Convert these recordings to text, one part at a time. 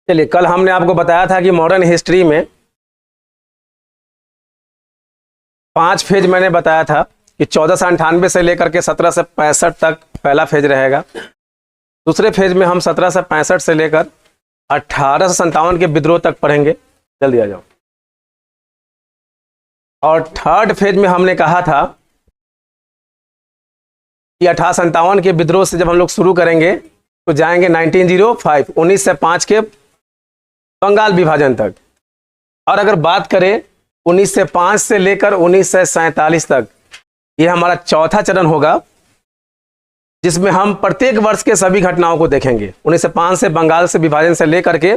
चलिए, कल हमने आपको बताया था कि मॉडर्न हिस्ट्री में 5 फेज मैंने बताया था कि 1498 से लेकर के 1765 तक पहला फेज रहेगा। दूसरे फेज में हम 1765 से लेकर 1857 के विद्रोह तक पढ़ेंगे। जल्दी आ जाओ। और थर्ड फेज में हमने कहा था कि 1857 के विद्रोह से जब हम लोग शुरू करेंगे तो जाएंगे 1905 1905 के बंगाल विभाजन तक। और अगर बात करें 1905 से लेकर 1947 तक, ये हमारा चौथा चरण होगा जिसमें हम प्रत्येक वर्ष के सभी घटनाओं को देखेंगे। 1905 से बंगाल से विभाजन से लेकर के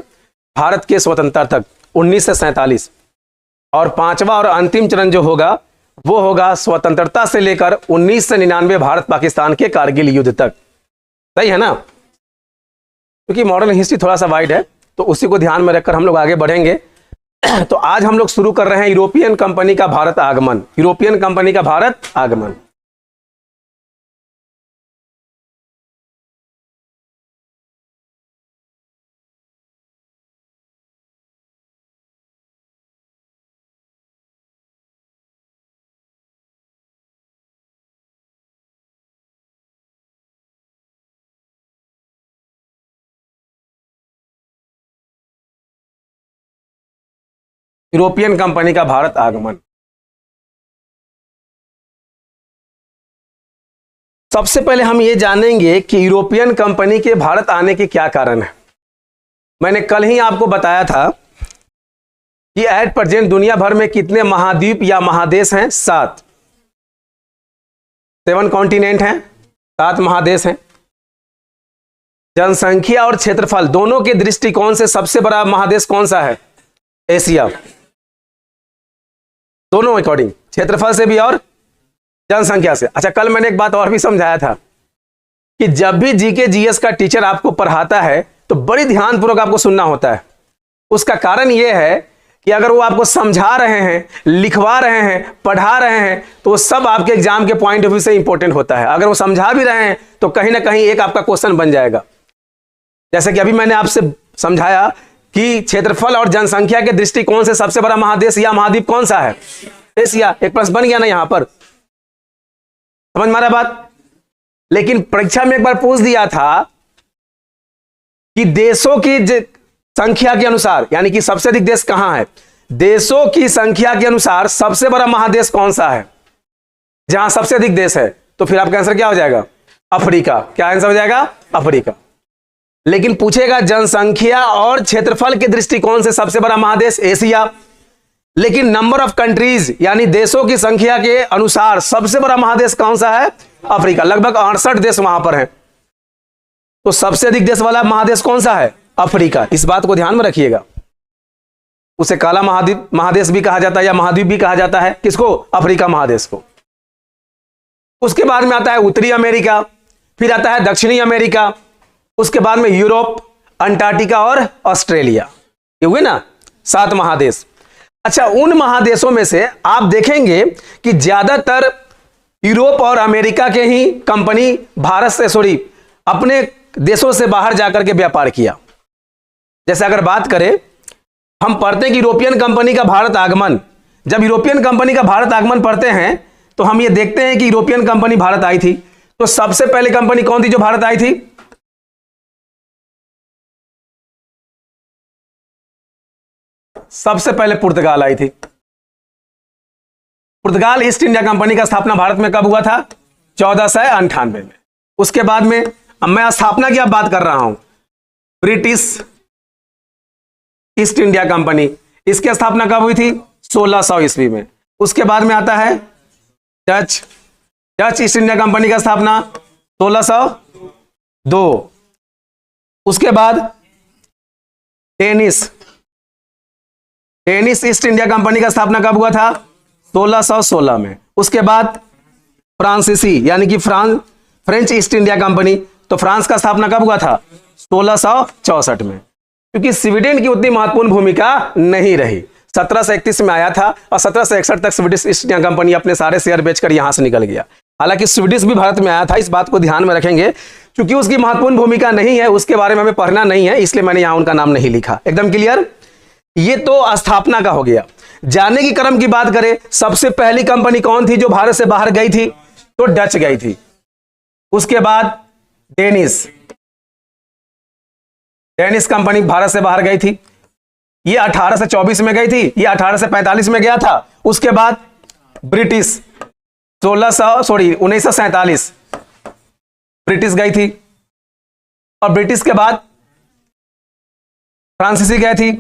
भारत के स्वतंत्रता तक 1947। और पांचवा और अंतिम चरण जो होगा वो होगा स्वतंत्रता से लेकर 1999 भारत पाकिस्तान के कारगिल युद्ध तक। सही है ना? क्योंकि मॉडर्न हिस्ट्री थोड़ा सा वाइड है तो उसी को ध्यान में रखकर हम लोग आगे बढ़ेंगे। तो आज हम लोग शुरू कर रहे हैं यूरोपियन कंपनी का भारत आगमन। यूरोपियन कंपनी का भारत आगमन। यूरोपियन कंपनी का भारत आगमन। सबसे पहले हम ये जानेंगे कि यूरोपियन कंपनी के भारत आने के क्या कारण है। मैंने कल ही आपको बताया था कि एट प्रेजेंट दुनिया भर में कितने महाद्वीप या महादेश हैं? 7 कॉन्टिनेंट हैं, 7 महादेश हैं। जनसंख्या और क्षेत्रफल दोनों के दृष्टिकोण से सबसे बड़ा महादेश कौन सा है? एशिया। दोनों अकॉर्डिंग, क्षेत्रफल से भी और जनसंख्या से। अच्छा, कल मैंने एक बात और भी समझाया था कि जब भी जीके जीएस का टीचर आपको पढ़ाता है तो बड़ी ध्यानपूर्वक आपको सुनना होता है। उसका कारण यह है कि अगर वो आपको समझा रहे हैं, लिखवा रहे हैं, पढ़ा रहे हैं तो वो सब आपके एग्जाम के पॉइंट ऑफ व्यू से इंपॉर्टेंट होता है। अगर वो समझा भी रहे हैं तो कहीं ना कहीं एक आपका क्वेश्चन बन जाएगा। जैसे कि अभी मैंने आपसे समझाया कि क्षेत्रफल और जनसंख्या के दृष्टिकोण से सबसे बड़ा महादेश या महाद्वीप कौन सा है? एशिया। एक प्रश्न बन गया ना यहां पर? समझ में आ रहा बात? लेकिन परीक्षा में एक बार पूछ दिया था कि देशों की संख्या के अनुसार, यानी कि सबसे अधिक देश कहां है, देशों की संख्या के अनुसार सबसे बड़ा महादेश कौन सा है? जहां सबसे अधिक देश है तो फिर आपका आंसर क्या हो जाएगा? अफ्रीका। क्या आंसर हो जाएगा? अफ्रीका। लेकिन पूछेगा जनसंख्या और क्षेत्रफल के दृष्टिकोण से सबसे बड़ा महादेश एशिया। लेकिन नंबर ऑफ कंट्रीज यानी देशों की संख्या के अनुसार सबसे बड़ा महादेश कौन सा है? अफ्रीका। लगभग 68 देश वहां पर हैं। तो सबसे अधिक देश वाला महादेश कौन सा है? अफ्रीका। इस बात को ध्यान में रखिएगा। उसे काला महादेश भी कहा जाता है या महाद्वीप भी कहा जाता है। किसको? अफ्रीका महादेश को। उसके बाद में आता है उत्तरी अमेरिका, फिर आता है दक्षिणी अमेरिका, उसके बाद में यूरोप, अंटार्कटिका और ऑस्ट्रेलिया। ये हुए ना 7 महादेश। अच्छा, उन महादेशों में से आप देखेंगे कि ज्यादातर यूरोप और अमेरिका के ही कंपनी भारत से अपने देशों से बाहर जाकर के व्यापार किया। जैसे अगर बात करें, हम पढ़ते हैं कि यूरोपियन कंपनी का भारत आगमन। जब यूरोपियन कंपनी का भारत आगमन पढ़ते हैं तो हम ये देखते हैं कि यूरोपियन कंपनी भारत आई थी। तो सबसे पहले कंपनी कौन थी जो भारत आई थी? सबसे पहले पुर्तगाल आई थी। पुर्तगाल ईस्ट इंडिया कंपनी का स्थापना भारत में कब हुआ था? 1498 में। उसके बाद में, अब मैं स्थापना की अब बात कर रहा हूं, ब्रिटिश ईस्ट इंडिया कंपनी, इसकी स्थापना कब हुई थी? 1600 ईस्वी में। उसके बाद में आता है डच ईस्ट इंडिया कंपनी का स्थापना 1602। उसके बाद डेनिश ईस्ट इंडिया कंपनी का स्थापना कब हुआ था? 1616 में। उसके बाद फ्रांसीसी यानी कि फ्रेंच ईस्ट इंडिया कंपनी, तो फ्रांस का स्थापना कब हुआ था? 1664 में। क्योंकि स्वीडन की उतनी महत्वपूर्ण भूमिका नहीं रही। 1731 में आया था और 1761 तक स्वीडिश ईस्ट इंडिया कंपनी अपने सारे शेयर बेचकर यहां से निकल गया। हालांकि स्वीडिश भी भारत में आया था, इस बात को ध्यान में रखेंगे। चूंकि उसकी महत्वपूर्ण भूमिका नहीं है, उसके बारे में हमें पढ़ना नहीं है, इसलिए मैंने यहां उनका नाम नहीं लिखा। एकदम क्लियर। ये तो स्थापना का हो गया। जाने की क्रम की बात करें, सबसे पहली कंपनी कौन थी जो भारत से बाहर गई थी? तो डच गई थी। उसके बाद डेनिस कंपनी भारत से बाहर गई थी। ये 1824 में गई थी, ये 1845 में गया था। उसके बाद ब्रिटिश 1947 ब्रिटिश गई थी, और ब्रिटिश के बाद फ्रांसीसी गए थी,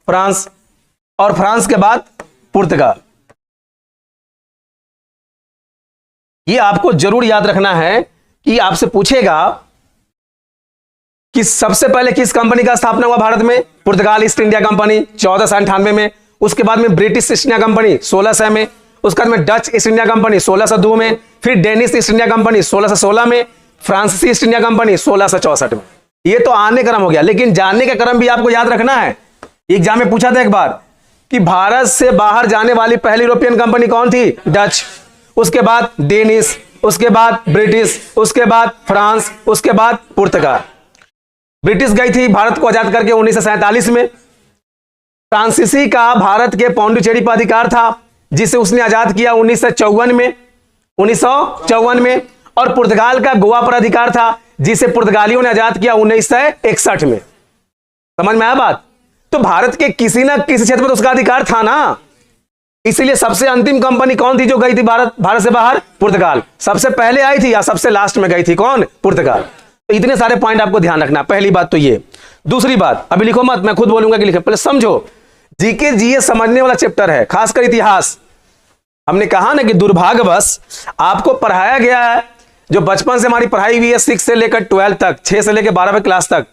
फ्रांस, और फ्रांस के बाद पुर्तगाल। ये आपको जरूर याद रखना है कि आपसे पूछेगा कि सबसे पहले किस कंपनी का स्थापना हुआ भारत में? पुर्तगाल ईस्ट इंडिया कंपनी 1498 में। उसके बाद में ब्रिटिश ईस्ट इंडिया कंपनी 1600 में। उसके बाद में डच ईस्ट इंडिया कंपनी 1602 में। फिर डेनिश ईस्ट इंडिया कंपनी 1616 में। फ्रांसीसी ईस्ट इंडिया कंपनी 1664 में। ये तो आने क्रम हो गया, लेकिन जानने का क्रम भी आपको याद रखना है। एग्जाम में पूछा था एक बार कि भारत से बाहर जाने वाली पहली यूरोपियन कंपनी कौन थी? डच। उसके बाद डेनिश, उसके बाद ब्रिटिश, उसके बाद फ्रांस, उसके बाद पुर्तगाल। ब्रिटिश गई थी भारत को आजाद करके 1947 में। फ्रांसीसी का भारत के पौंडीचेरी पर अधिकार था, जिसे उसने आजाद किया 1954 में। और पुर्तगाल का गोवा पर अधिकार था, जिसे पुर्तगालियों ने आजाद किया 1961 में। समझ में आया बात? तो भारत के किसी ना किसी क्षेत्र पर तो उसका अधिकार था ना। इसीलिए सबसे अंतिम कंपनी कौन थी जो गई थी भारत से बाहर? पुर्तगाल। सबसे पहले आई थी या सबसे लास्ट में गई थी? कौन? पुर्तगाल। तो इतने सारे पॉइंट आपको ध्यान रखना। पहली बात तो ये। दूसरी बात, अभी लिखो मत, मैं खुद बोलूंगा कि लिखो, पहले समझो। जीके जीएस समझने वाला चैप्टर है, खासकर इतिहास। हमने कहा ना कि दुर्भाग्यवश आपको पढ़ाया गया है, जो बचपन से हमारी पढ़ाई हुई है 6 से लेकर 12 तक, 6 से लेकर 12वीं क्लास तक,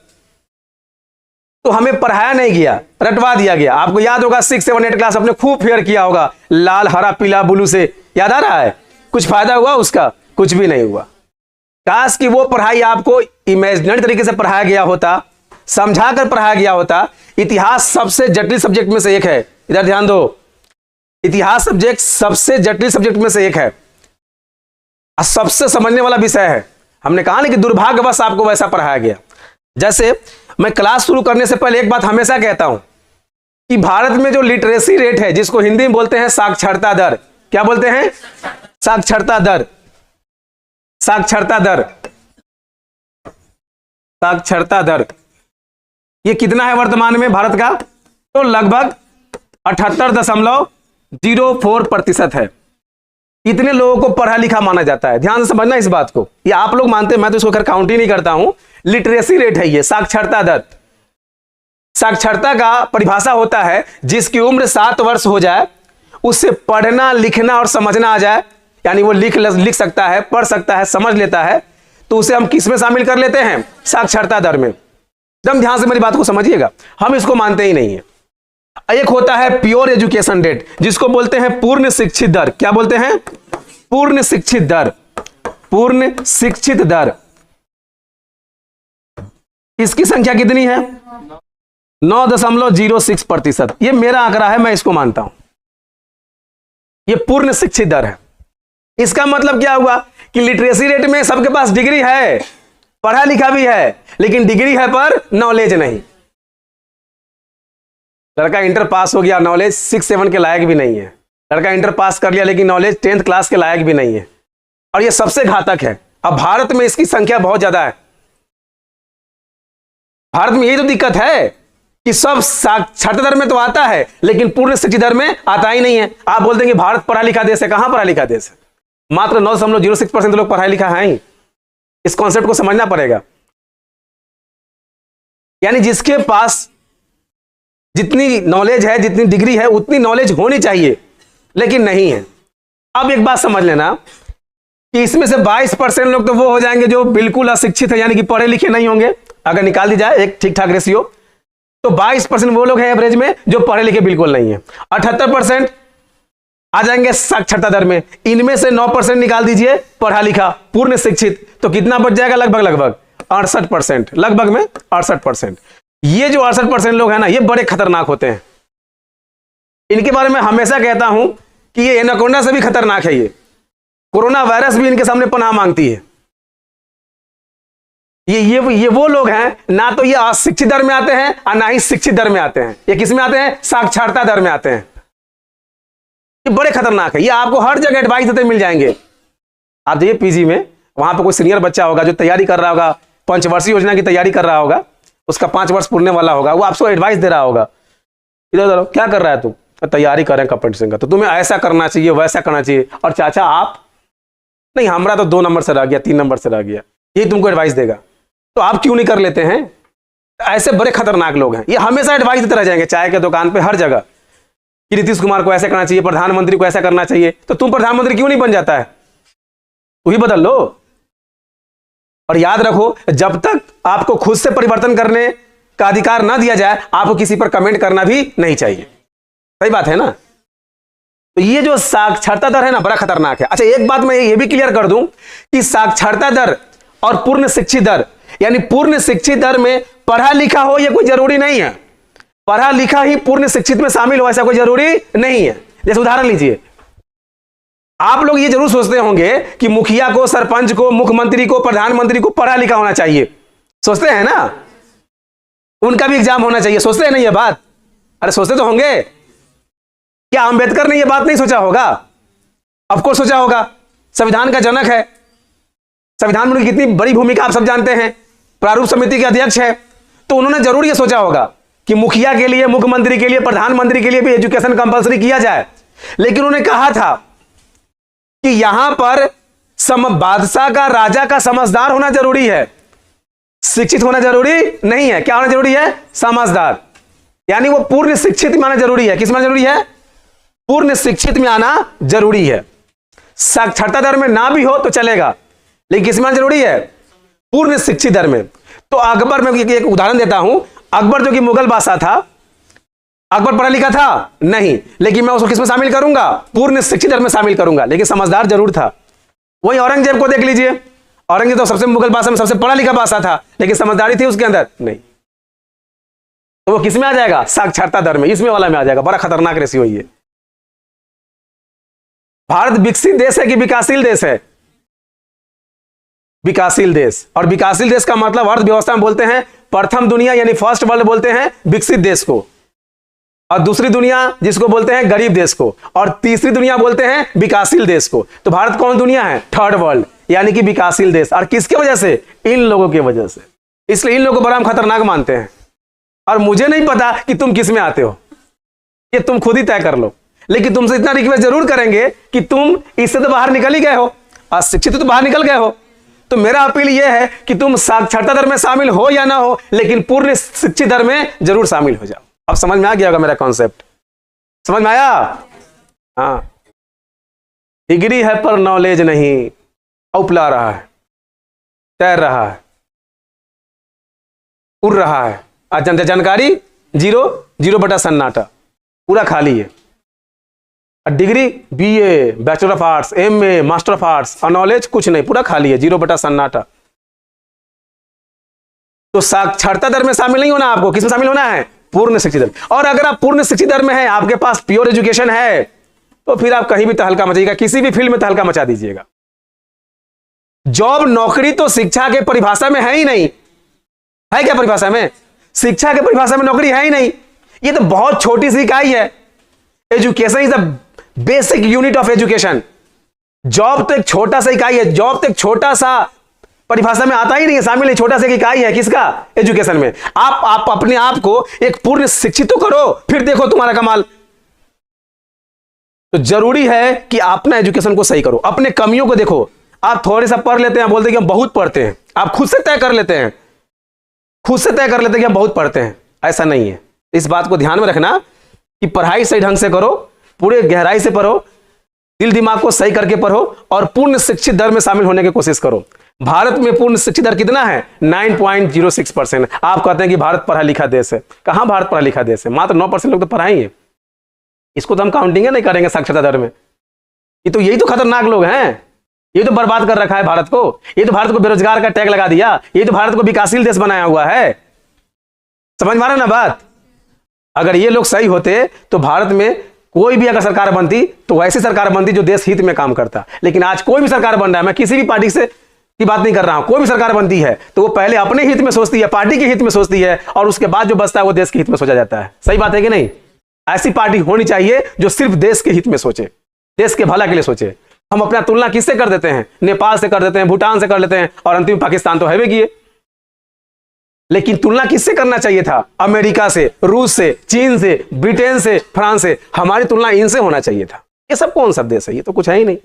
तो हमें पढ़ाया नहीं गया, रटवा दिया गया। आपको याद होगा 6, 7, 8 क्लास आपने खूब फेयर किया होगा, लाल, हरा, पीला, ब्लू से। याद आ रहा है? कुछ फायदा हुआ उसका? कुछ भी नहीं हुआ। काश कि वो पढ़ाई आपको इमेजिनरी तरीके से पढ़ाया गया होता, समझा कर पढ़ाया गया होता। इतिहास सबसे जटिल सब्जेक्ट में से एक है। इधर ध्यान दो, इतिहास सब्जेक्ट सबसे जटिल सब्जेक्ट में से एक है, सबसे समझने वाला विषय है। हमने कहा ना कि दुर्भाग्यवश आपको वैसा पढ़ाया गया। जैसे मैं क्लास शुरू करने से पहले एक बात हमेशा कहता हूं कि भारत में जो लिटरेसी रेट है, जिसको हिंदी में बोलते हैं साक्षरता दर, क्या बोलते हैं? साक्षरता दर। साक्षरता दर, साक्षरता दर, ये कितना है वर्तमान में भारत का? तो लगभग 78.04% है। इतने लोगों को पढ़ा लिखा माना जाता है। ध्यान से समझना इस बात को। ये आप लोग मानते हैं, मैं तो इसको काउंट ही नहीं करता हूं। लिटरेसी रेट है ये, साक्षरता दर। साक्षरता का परिभाषा होता है जिसकी उम्र 7 वर्ष हो जाए, उससे पढ़ना, लिखना और समझना आ जाए, यानी वो लिख सकता है, पढ़ सकता है, समझ लेता है, तो उसे हम किस में शामिल कर लेते हैं? साक्षरता दर में। एकदम ध्यान से मेरी बात को समझिएगा, हम इसको मानते ही नहीं है। एक होता है प्योर एजुकेशन रेट, जिसको बोलते हैं पूर्ण शिक्षित दर। क्या बोलते हैं? पूर्ण शिक्षित दर। पूर्ण शिक्षित दर, इसकी संख्या कितनी है? 9.06%। यह मेरा आंकड़ा है, मैं इसको मानता हूं। यह पूर्ण शिक्षित दर है। इसका मतलब क्या हुआ कि लिटरेसी रेट में सबके पास डिग्री है, पढ़ा लिखा भी है, लेकिन डिग्री है पर नॉलेज नहीं। लड़का इंटर पास हो गया, नॉलेज 6, 7 के लायक भी नहीं है। लड़का इंटर पास कर लिया, लेकिन नॉलेज 10th क्लास के लायक भी नहीं है। और यह सबसे घातक है। अब भारत में इसकी संख्या बहुत ज्यादा है। भारत में यही तो दिक्कत है कि सब साक्षरता दर में तो आता है, लेकिन पूर्ण शिक्षित दर में आता ही नहीं है। आप बोल देंगे भारत पढ़ा लिखा देश है। कहां पढ़ा लिखा देश है? मात्र 9.06% लोग पढ़ा लिखा है ही। इस कॉन्सेप्ट को समझना पड़ेगा। यानी जिसके पास जितनी नॉलेज है, जितनी डिग्री है, उतनी नॉलेज होनी चाहिए, लेकिन नहीं है। अब एक बात समझ लेना कि इसमें से 22% लोग तो वो हो जाएंगे जो बिल्कुल अशिक्षित है, यानी कि पढ़े लिखे नहीं होंगे। अगर निकाल दी जाए एक ठीक ठाक रेशियो, तो 22% वो लोग हैं एवरेज में जो पढ़े लिखे बिल्कुल नहीं है। 78% आ जाएंगे साक्षरता दर में। इनमें से 9% निकाल दीजिए पढ़ा लिखा, पूर्ण शिक्षित, तो कितना बच जाएगा? लगभग 68%। लगभग में 68%। ये जो 68% लोग हैं ना, ये बड़े खतरनाक होते हैं। इनके बारे में हमेशा कहता हूं कि ये एनाकोंडा से भी खतरनाक है। ये कोरोना वायरस भी इनके सामने पनाह मांगती है। ये वो लोग हैं, ना तो ये अशिक्षित दर में आते हैं और ना ही शिक्षित दर में आते हैं। ये किस में आते हैं? साक्षरता दर में आते हैं। ये बड़े खतरनाक है। ये आपको हर जगह एडवाइस देते मिल जाएंगे। आप जाइए पीजी में, वहां पे कोई सीनियर बच्चा होगा जो तैयारी कर रहा होगा, पंचवर्षीय योजना की तैयारी कर रहा होगा, उसका 5 वर्ष पूरने वाला होगा, वो आपको एडवाइस दे रहा होगा, इधर उधर क्या कर रहा है तू? तैयारी कर रहे हैं कंपटीशन का, तो तुम्हें ऐसा करना चाहिए, वैसा करना चाहिए। और चाचा आप नहीं, हमारा तो 2 नंबर से रह गया, 3 नंबर से रह गया, ये तुमको एडवाइस देगा, तो आप क्यों नहीं कर लेते हैं? ऐसे बड़े खतरनाक लोग हैं। ये हमेशा एडवाइस देते रह जाएंगे, चाय के दुकान पे, हर जगह, कि नीतीश कुमार को ऐसा करना चाहिए, प्रधानमंत्री को ऐसा करना चाहिए। तो तुम प्रधानमंत्री क्यों नहीं बन जाता है? वही बदल लो। और याद रखो, जब तक आपको खुद से परिवर्तन करने का अधिकार ना दिया जाए, आपको किसी पर कमेंट करना भी नहीं चाहिए। सही बात है ना? तो ये जो साक्षरता दर है ना, बड़ा खतरनाक है। अच्छा, एक बात मैं ये भी क्लियर कर दूं कि साक्षरता दर और पूर्ण शिक्षित दर, यानी पूर्ण शिक्षित दर में पढ़ा लिखा हो ये कोई जरूरी नहीं है। पढ़ा लिखा ही पूर्ण शिक्षित में शामिल हो ऐसा कोई जरूरी नहीं है। जैसे उदाहरण लीजिए, आप लोग ये जरूर सोचते होंगे कि मुखिया को, सरपंच को, मुख्यमंत्री को, प्रधानमंत्री को पढ़ा लिखा होना चाहिए। सोचते हैं ना? उनका भी एग्जाम होना चाहिए। सोचते हैं ना ये बात? अरे सोचते तो होंगे। क्या अंबेडकर ने ये बात नहीं सोचा होगा? ऑफकोर्स सोचा होगा। संविधान का जनक है, संविधान में कितनी बड़ी भूमिका आप सब जानते हैं, प्रारूप समिति के अध्यक्ष है। तो उन्होंने जरूर ये सोचा होगा कि मुखिया के लिए, मुख्यमंत्री के लिए, प्रधानमंत्री के लिए भी एजुकेशन कंपलसरी किया जाए। लेकिन उन्होंने कहा था कि यहां पर बादशाह का, राजा का समझदार होना जरूरी है, शिक्षित होना जरूरी नहीं है। क्या होना जरूरी है? समझदार। यानी वो पूर्ण शिक्षित में आना जरूरी है। किस में जरूरी है? पूर्ण शिक्षित में आना जरूरी है। साक्षरता दर में ना भी हो तो चलेगा, लेकिन किस में आना जरूरी है? पूर्ण शिक्षित दर में। तो अकबर, में एक उदाहरण देता हूं। अकबर जो कि मुगल बादशाह था, अकबर पढ़ा लिखा था नहीं, लेकिन मैं उसको किस में शामिल करूंगा? पूर्ण शिक्षित दर में शामिल करूंगा, लेकिन समझदार जरूर था। वही औरंगजेब को देख लीजिए, औरंगजेब तो सबसे मुगल बादशाह में सबसे पढ़ा लिखा बादशाह था, लेकिन समझदारी थी उसके अंदर नहीं। तो वो किस में आ जाएगा? साक्षरता दर में, इसमें वाला में आ जाएगा। बड़ा खतरनाक रेशियो है ये। भारत विकसित देश है कि विकासशील देश है? विकासशील देश। और विकासशील देश का मतलब अर्थव्यवस्था में बोलते हैं प्रथम दुनिया, यानी फर्स्ट वर्ल्ड बोलते हैं विकसित देश को, और दूसरी दुनिया जिसको बोलते हैं गरीब देश को, और तीसरी दुनिया बोलते हैं विकासशील देश को। तो भारत कौन दुनिया है? थर्ड वर्ल्ड, यानी कि विकासशील देश। और किसके वजह से? इन लोगों की वजह से। इसलिए इन लोगों को बड़ा हम खतरनाक मानते हैं। और मुझे नहीं पता कि तुम किस में आते हो, ये तुम खुद ही तय कर लो। लेकिन तुमसे इतना रिक्वेस्ट जरूर करेंगे कि तुम इससे तो बाहर निकल ही गए हो, अशिक्षित तो बाहर निकल गए हो। तो मेरा अपील यह है कि तुम साक्षरता दर में शामिल हो या ना हो, लेकिन पूर्ण शिक्षित दर में जरूर शामिल हो जाओ। अब समझ में आ गया होगा मेरा कॉन्सेप्ट? समझ में आया? हाँ। डिग्री है पर नॉलेज नहीं, उपला रहा है, तैर रहा है, उड़ रहा है। जानकारी जीरो, 0 बटा सन्नाटा, पूरा खाली है। Degree BA, bachelor of arts, MA, master of arts, और नॉलेज कुछ नहीं, पूरा खाली है, 0 बटा सन्नाटा। तो साक्षरता दर में शामिल नहीं होना आपको। किसमें शामिल होना है? पूर्ण शिक्षित दर। और अगर आप पूर्ण शिक्षित दर में हैं, आपके पास प्योर एजुकेशन है, तो फिर आप कहीं भी तहलका मचाइएगा, किसी भी फील्ड में तहलका मचा दीजिएगा। जॉब, नौकरी तो शिक्षा के परिभाषा में है ही नहीं। है क्या परिभाषा में? शिक्षा के परिभाषा में नौकरी है ही नहीं। ये तो बहुत छोटी सी इकाई है। Education is the basic unit of education. Job तो एक छोटा सा इकाई है, जॉब तो एक छोटा सा परिभाषा में आता ही नहीं है, शामिल है, छोटा सा इकाई है। किसका? एजुकेशन में। आप अपने आप को एक पूर्ण शिक्षित तो करो, फिर देखो तुम्हारा कमाल। तो जरूरी है कि अपना एजुकेशन को सही करो, अपने कमियों को देखो। आप थोड़े सा पढ़ लेते हैं, बोलते हैं कि हम बहुत पढ़ते हैं। आप खुद से तय कर लेते हैं, खुद से तय कर लेते हैं कि हम बहुत पढ़ते हैं। ऐसा नहीं है। इस बात को ध्यान में रखना कि पढ़ाई सही ढंग से करो, पूरे गहराई से पढ़ो, दिल दिमाग को सही करके पढ़ो, और पूर्ण शिक्षित दर में शामिल होने की कोशिश करो। भारत में पूर्ण शिक्षित दर कितना है? 9.06%। आप कहते हैं कि भारत पढ़ा लिखा देश है। कहां भारत पढ़ा लिखा देश है? मात्र 9% लोग तो पढ़ाई है। इसको तो हम काउंटिंग नहीं करेंगे साक्षरता दर में। ये तो यही तो खतरनाक लोग हैं। ये तो बर्बाद कर रखा है भारत को। ये तो भारत को बेरोजगार का टैग लगा दिया। ये तो भारत को विकासशील देश बनाया हुआ है। समझ में आ रहा ना बात? अगर ये लोग सही होते तो भारत में कोई भी अगर सरकार बनती तो वैसी सरकार बनती जो देश हित में काम करता। लेकिन आज कोई भी सरकार बन रहा है, मैं किसी भी पार्टी से की बात नहीं कर रहा हूं, कोई भी सरकार बनती है तो वो पहले अपने हित में सोचती है, पार्टी के हित में सोचती है, और उसके बाद जो बचता है वो देश के हित में सोचा जाता है। सही बात है कि नहीं? ऐसी पार्टी होनी चाहिए जो सिर्फ देश के हित में सोचे, देश के भला के लिए सोचे। हम अपना तुलना किससे कर देते हैं? नेपाल से कर देते हैं, भूटान से कर लेते हैं, और अंतिम पाकिस्तान तो है भी किए। लेकिन तुलना किससे करना चाहिए था? अमेरिका से, रूस से, चीन से, ब्रिटेन से, फ्रांस से। हमारी तुलना इनसे होना चाहिए था। ये सब कौन सा देश है? ये तो कुछ है ही नहीं।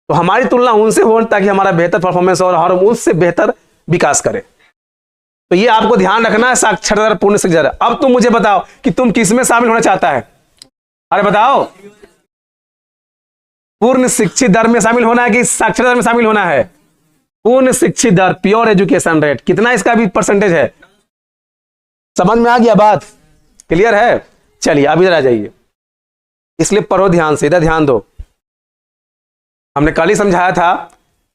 तो हमारी तुलना उनसे हो ताकि हमारा बेहतर परफॉर्मेंस हो और हम उससे बेहतर विकास करें। तो ये आपको ध्यान रखना है, साक्षरता पूर्ण शिक्षा। अब तुम मुझे बताओ कि तुम किस में शामिल होना चाहता है? अरे बताओ, पूर्ण शिक्षित दर में शामिल होना है कि साक्षरता दर में शामिल होना है? पूर्ण शिक्षित दर, प्योर एजुकेशन रेट, कितना इसका भी परसेंटेज है? समझ में आ गया बात? क्लियर है? चलिए अब इधर आ जाइए, इसलिए पढ़ो ध्यान से, इधर ध्यान दो। हमने कल ही समझाया था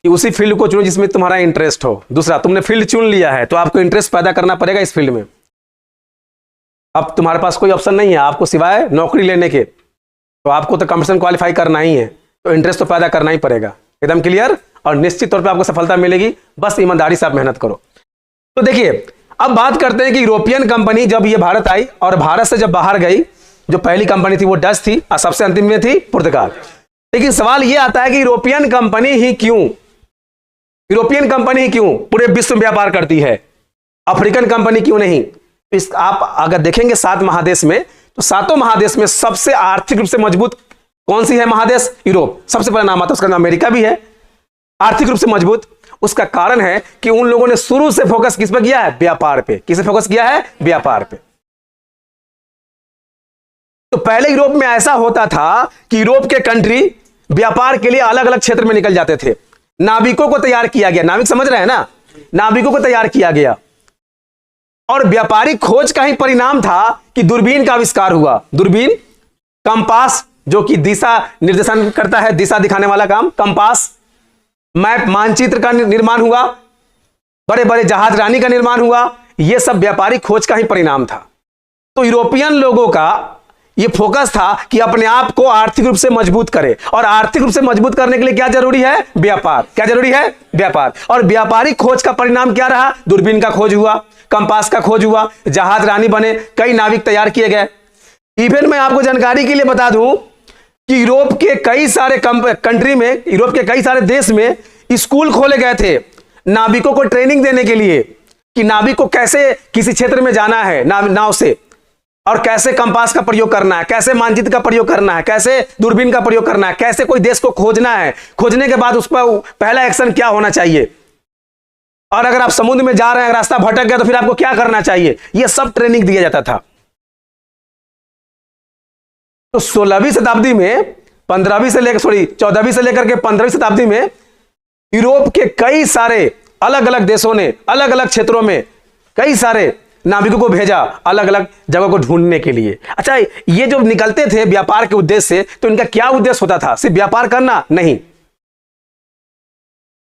कि उसी फील्ड को चुनो जिसमें तुम्हारा इंटरेस्ट हो। दूसरा, तुमने फील्ड चुन लिया है तो आपको इंटरेस्ट पैदा करना पड़ेगा इस फील्ड में। अब तुम्हारे पास कोई ऑप्शन नहीं है आपको सिवाय नौकरी लेने के, तो आपको तो कंपटीशन क्वालिफाई करना ही है, तो इंटरेस्ट तो पैदा करना ही पड़ेगा। एकदम क्लियर? और निश्चित तौर पे आपको सफलता मिलेगी, बस ईमानदारी से आप मेहनत करो। तो देखिए, अब बात करते हैं कि यूरोपियन कंपनी जब ये भारत आई और भारत से जब बाहर गई, जो पहली कंपनी थी वो डच थी और सबसे अंतिम में थी पुर्तगाल। लेकिन सवाल ये आता है कि यूरोपियन कंपनी ही क्यों, यूरोपियन कंपनी ही क्यों पूरे विश्व में व्यापार करती है, अफ्रीकन कंपनी क्यों नहीं? इस आप अगर देखेंगे 7 महादेश में, तो 7 महादेश में सबसे आर्थिक रूप से मजबूत कौन सी है महादेश? यूरोप। सबसे पहला नाम आता है, उसका नाम अमेरिका भी है, आर्थिक रूप से मजबूत। उसका कारण है कि उन लोगों ने शुरू से फोकस किस पे किया है? व्यापार पे। किसे फोकस किया है? व्यापार पे। तो पहले यूरोप में ऐसा होता था कि यूरोप के कंट्री व्यापार के लिए अलग अलग क्षेत्र में निकल जाते थे। नाविकों को तैयार किया गया, नाविक समझ रहे हैं ना, नाविकों को तैयार किया गया, और व्यापारिक खोज का ही परिणाम था कि दूरबीन का आविष्कार हुआ। दूरबीन, कंपास जो कि दिशा निर्देशन करता है, दिशा दिखाने वाला काम, कंपास, मैप, मानचित्र का निर्माण हुआ, बड़े बड़े जहाज रानी का निर्माण हुआ। यह सब व्यापारिक खोज का ही परिणाम था। तो यूरोपियन लोगों का यह फोकस था कि अपने आप को आर्थिक रूप से मजबूत करे, और आर्थिक रूप से मजबूत करने के लिए क्या जरूरी है? व्यापार। क्या जरूरी है? व्यापार। और व्यापारिक खोज का परिणाम क्या रहा? दूरबीन का खोज हुआ, कंपास का खोज हुआ, जहाज रानी बने, कई नाविक तैयार किए गए। इवन मैं आपको जानकारी के लिए बता दूं कि यूरोप के कई सारे कंट्री में, यूरोप के कई सारे देश में स्कूल खोले गए थे नाविकों को ट्रेनिंग देने के लिए कि नाविक को कैसे किसी क्षेत्र में जाना है नाव से, और कैसे कंपास का प्रयोग करना है, कैसे मानचित्र का प्रयोग करना है, कैसे दूरबीन का प्रयोग करना है, कैसे कोई देश को खोजना है, खोजने के बाद उस पर पहला एक्शन क्या होना चाहिए, और अगर आप समुद्र में जा रहे हैं, रास्ता भटक गया तो फिर आपको क्या करना चाहिए। यह सब ट्रेनिंग दिया जाता था। तो 16वीं शताब्दी में, 14वीं से लेकर के 15वीं शताब्दी में यूरोप के कई सारे अलग अलग देशों ने अलग अलग क्षेत्रों में कई सारे नाविकों को भेजा अलग अलग जगह को ढूंढने के लिए। अच्छा, ये जो निकलते थे व्यापार के उद्देश्य से, तो इनका क्या उद्देश्य होता था? सिर्फ व्यापार करना नहीं,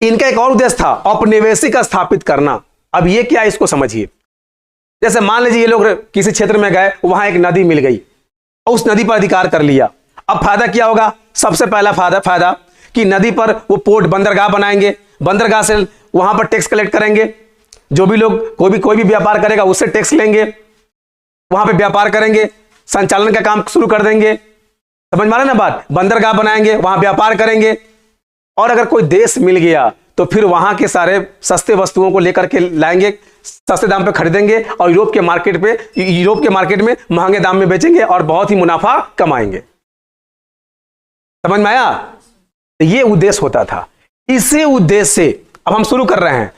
इनका एक और उद्देश्य था, औपनिवेशिक स्थापित करना। अब ये क्या है, इसको समझिए। जैसे मान लीजिए ये लोग किसी क्षेत्र में गए, वहां एक नदी मिल गई और उस नदी पर अधिकार कर लिया। अब फायदा क्या होगा? सबसे पहला फायदा कि नदी पर वो पोर्ट, बंदरगाह बनाएंगे, बंदरगाह से वहां पर टैक्स कलेक्ट करेंगे, जो भी लोग कोई भी व्यापार करेगा उससे टैक्स लेंगे, वहां पे व्यापार करेंगे, संचालन का काम शुरू कर देंगे। समझ में आ रहा है ना बात? बंदरगाह बनाएंगे, वहां व्यापार करेंगे, और अगर कोई देश मिल गया तो फिर वहां के सारे सस्ते वस्तुओं को लेकर के लाएंगे, सस्ते दाम पे खरीदेंगे, और यूरोप के मार्केट में महंगे दाम में बेचेंगे और बहुत ही मुनाफा कमाएंगे। समझ में आया? तो ये उद्देश्य होता था। इसी उद्देश्य से अब हम शुरू कर रहे हैं।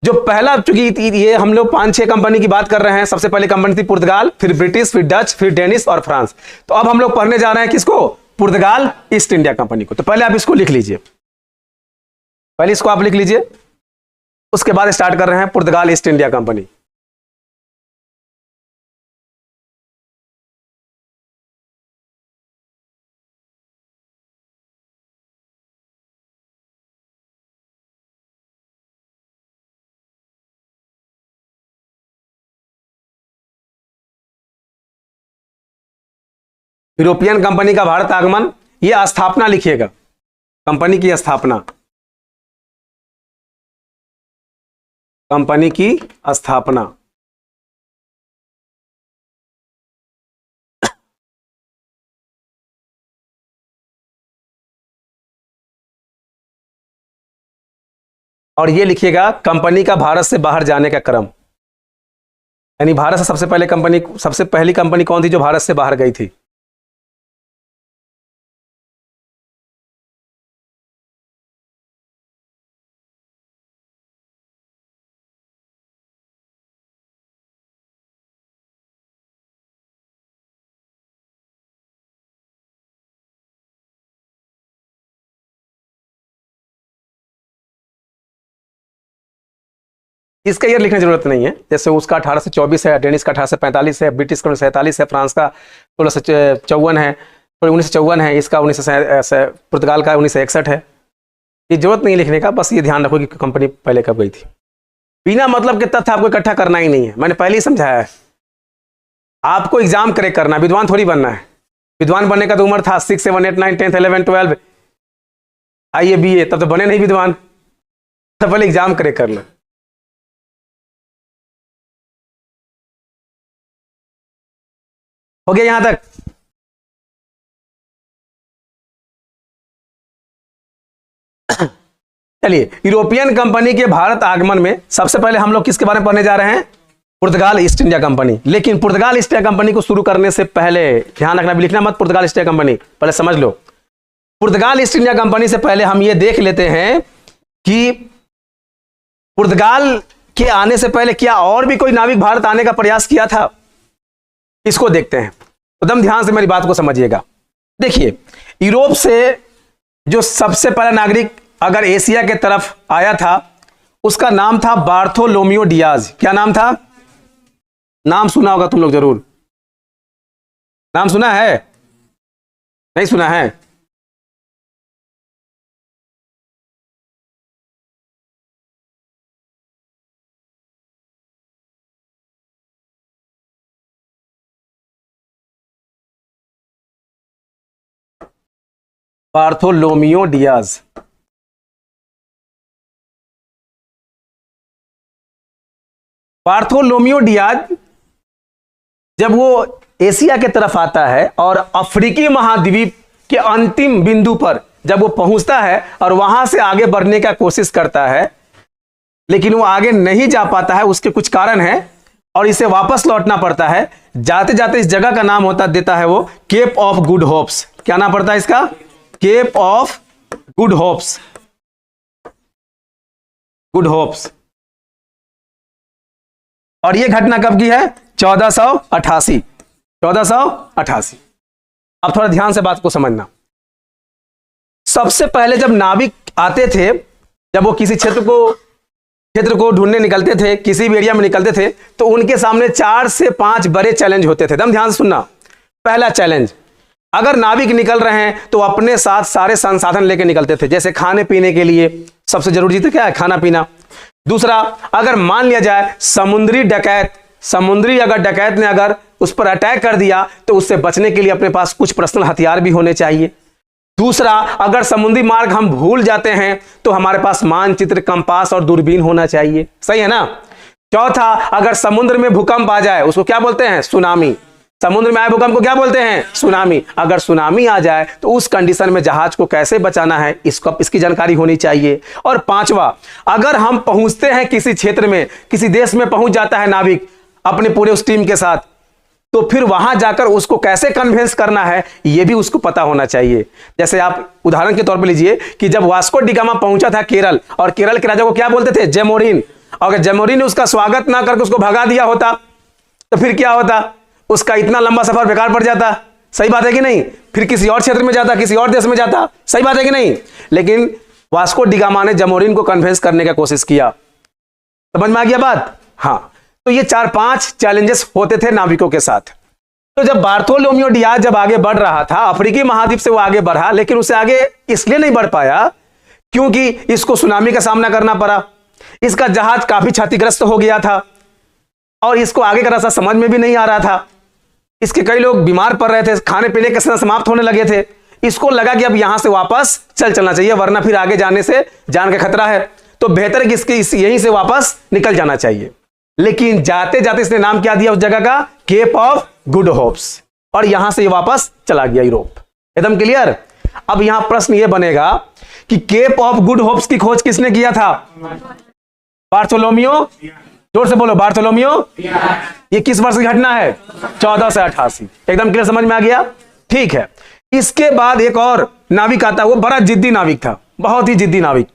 जो पहला, चूंकि ये हम लोग 5-6 कंपनी की बात कर रहे हैं। सबसे पहले कंपनी थी पुर्तगाल, फिर ब्रिटिश, फिर डच, फिर डेनिश और फ्रांस। तो अब हम लोग पढ़ने जा रहे हैं किसको? पुर्तगाल ईस्ट इंडिया कंपनी को। तो पहले आप इसको लिख लीजिए, पहले इसको आप लिख लीजिए, उसके बाद स्टार्ट कर रहे हैं पुर्तगाल East India Company. European company का भारत आगमन, यह स्थापना लिखिएगा, कंपनी की स्थापना। कंपनी की स्थापना। और ये लिखिएगा कंपनी का भारत से बाहर जाने का क्रम, यानी भारत से सबसे पहली कंपनी कौन थी जो भारत से बाहर गई थी? इसका ईयर लिखने की जरूरत नहीं है, जैसे उसका 1824 है, डेनिस का 1845 है, ब्रिटिश का 1947 है, फ्रांस का 1654 है, 1954 है, इसका 1900, पुर्तगाल का 1961 है। ये जरूरत नहीं लिखने का, बस ये ध्यान रखो कि कंपनी पहले कब गई थी। बिना मतलब के तथ्य आपको इकट्ठा करना ही नहीं है, मैंने पहले ही समझाया है। आपको एग्जाम क्रैक करना, विद्वान थोड़ी बनना है। विद्वान बनने का तो उम्र था 6, 7, 8, 9, 10, 11, 12, आइए BA, तब तो बने नहीं विद्वान, तब पहले एग्जाम क्रैक कर लो। हो गया यहां तक? चलिए, यूरोपियन कंपनी के भारत आगमन में सबसे पहले हम लोग किसके बारे में पढ़ने जा रहे हैं? पुर्तगाल ईस्ट इंडिया कंपनी। लेकिन पुर्तगाल ईस्ट इंडिया कंपनी को शुरू करने से पहले ध्यान रखना, भी लिखना मत पुर्तगाल ईस्ट इंडिया कंपनी, पहले समझ लो। पुर्तगाल ईस्ट इंडिया कंपनी से पहले हम ये देख लेते हैं कि पुर्तगाल के आने से पहले क्या और भी कोई नाविक भारत आने का प्रयास किया था? इसको देखते हैं। एकदम ध्यान से मेरी बात को समझिएगा। देखिए, यूरोप से जो सबसे पहला नागरिक अगर एशिया के तरफ आया था, उसका नाम था बार्थोलोमियो डियाज। क्या नाम था? नाम सुना होगा तुम लोग जरूर। नाम सुना है? नहीं सुना है? Bartolomeu Diaz. बार्थोलोमियो डियाज जब वो एशिया के तरफ आता है और अफ्रीकी महाद्वीप के अंतिम बिंदु पर जब वो पहुंचता है और वहां से आगे बढ़ने का कोशिश करता है, लेकिन वो आगे नहीं जा पाता है, उसके कुछ कारण हैं और इसे वापस लौटना पड़ता है। जाते जाते इस जगह का नाम देता है वो केप ऑफ गुड होप्स। क्या नाम पड़ता है इसका? Cape of good hopes. Good hopes. और यह घटना कब की है? 1488। 1488। अब थोड़ा ध्यान से बात को समझना। सबसे पहले जब नाविक आते थे, जब वो किसी क्षेत्र को ढूंढने निकलते थे, किसी भी एरिया में निकलते थे, तो उनके सामने 4 से 5 बड़े चैलेंज होते थे। एकदम ध्यान से सुनना। पहला चैलेंज, अगर नाविक निकल रहे हैं तो अपने साथ सारे संसाधन लेकर निकलते थे, जैसे खाने पीने के लिए सबसे जरूरी चीज क्या है? खाना पीना। दूसरा, अगर मान लिया जाए समुद्री अगर डकैत ने अगर उस पर अटैक कर दिया तो उससे बचने के लिए अपने पास कुछ पर्सनल हथियार भी होने चाहिए। दूसरा, अगर समुद्री मार्ग हम भूल जाते हैं तो हमारे पास मानचित्र, कंपास और दूरबीन होना चाहिए। सही है ना? चौथा, अगर समुद्र में भूकंप आ जाए, उसको क्या बोलते हैं? सुनामी। समुद्र में आए भूकंप को क्या बोलते हैं? सुनामी। अगर सुनामी आ जाए तो उस कंडीशन में जहाज को कैसे बचाना है, इसकी जानकारी होनी चाहिए। और पांचवा, अगर हम पहुंचते हैं किसी क्षेत्र में, किसी देश में पहुंच जाता है नाविक अपने पूरे उस टीम के साथ, तो फिर वहां जाकर उसको कैसे कन्विंस करना है, यह भी उसको पता होना चाहिए। जैसे आप उदाहरण के तौर पर लीजिए कि जब वास्को डी गामा पहुंचा था केरल, और केरल के राजा को क्या बोलते थे? जेमोरिन। अगर जेमोरिन ने उसका स्वागत ना करके उसको भगा दिया होता तो फिर क्या होता? उसका इतना लंबा सफर बेकार पड़ जाता। सही बात है कि नहीं? फिर किसी और क्षेत्र में जाता, किसी और देश में जाता। सही बात है कि नहीं? लेकिन वास्को डी गामा ने जेमोरिन को कन्विंस करने का कोशिश किया। समझ में आ गया बात? हाँ। तो ये 4-5 चैलेंजेस होते थे नाविकों के साथ। तो जब बार्थोलोमियो डियाज जब आगे बढ़ रहा था, अफ्रीकी महाद्वीप से वो आगे बढ़ा, लेकिन उसे आगे इसलिए नहीं बढ़ पाया क्योंकि इसको सुनामी का सामना करना पड़ा। इसका जहाज काफी क्षतिग्रस्त हो गया था और इसको आगे का रास्ता समझ में भी नहीं आ रहा था। इसके कई लोग बीमार पड़ रहे थे, खाने पीने के समय समाप्त होने लगे थे। इसको लगा कि अब यहां से वापस चलना चाहिए, वरना फिर आगे जाने से जान का खतरा है। तो बेहतर कि यहीं से वापस निकल जाना चाहिए। लेकिन जाते जाते इसने नाम क्या दिया उस जगह का? केप ऑफ गुड होप्स, और यहां से ये वापस चला गया यूरोप। एकदम क्लियर। अब यहां प्रश्न ये बनेगा कि केप ऑफ गुड होप्स की खोज किसने किया था? बार्थोलोमियो, जोर से बोलो, बार्थोलोमियो। ये किस वर्ष की घटना है? 1488। एकदम क्लियर, समझ में आ गया? ठीक है। इसके बाद एक और नाविक आता है, वो बड़ा जिद्दी नाविक था, बहुत ही जिद्दी नाविक।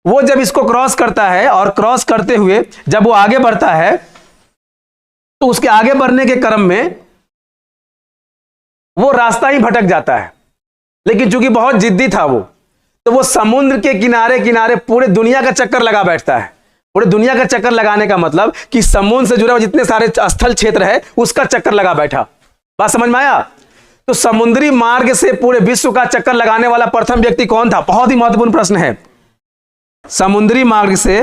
वो जब इसको क्रॉस करता है और क्रॉस करते हुए जब वो आगे बढ़ता है तो उसके आगे बढ़ने के क्रम में वो रास्ता ही भटक जाता है। लेकिन चूंकि बहुत जिद्दी था वो, तो वो समुद्र के किनारे किनारे पूरे दुनिया का चक्कर लगा बैठता है। पूरे दुनिया का चक्कर लगाने का मतलब कि समुद्र से जुड़े हुए जितने सारे स्थल क्षेत्र है उसका चक्कर लगा बैठा। बात समझ में आया? तो समुद्री मार्ग से पूरे विश्व का चक्कर लगाने वाला प्रथम व्यक्ति कौन था? बहुत ही महत्वपूर्ण प्रश्न है। समुद्री मार्ग से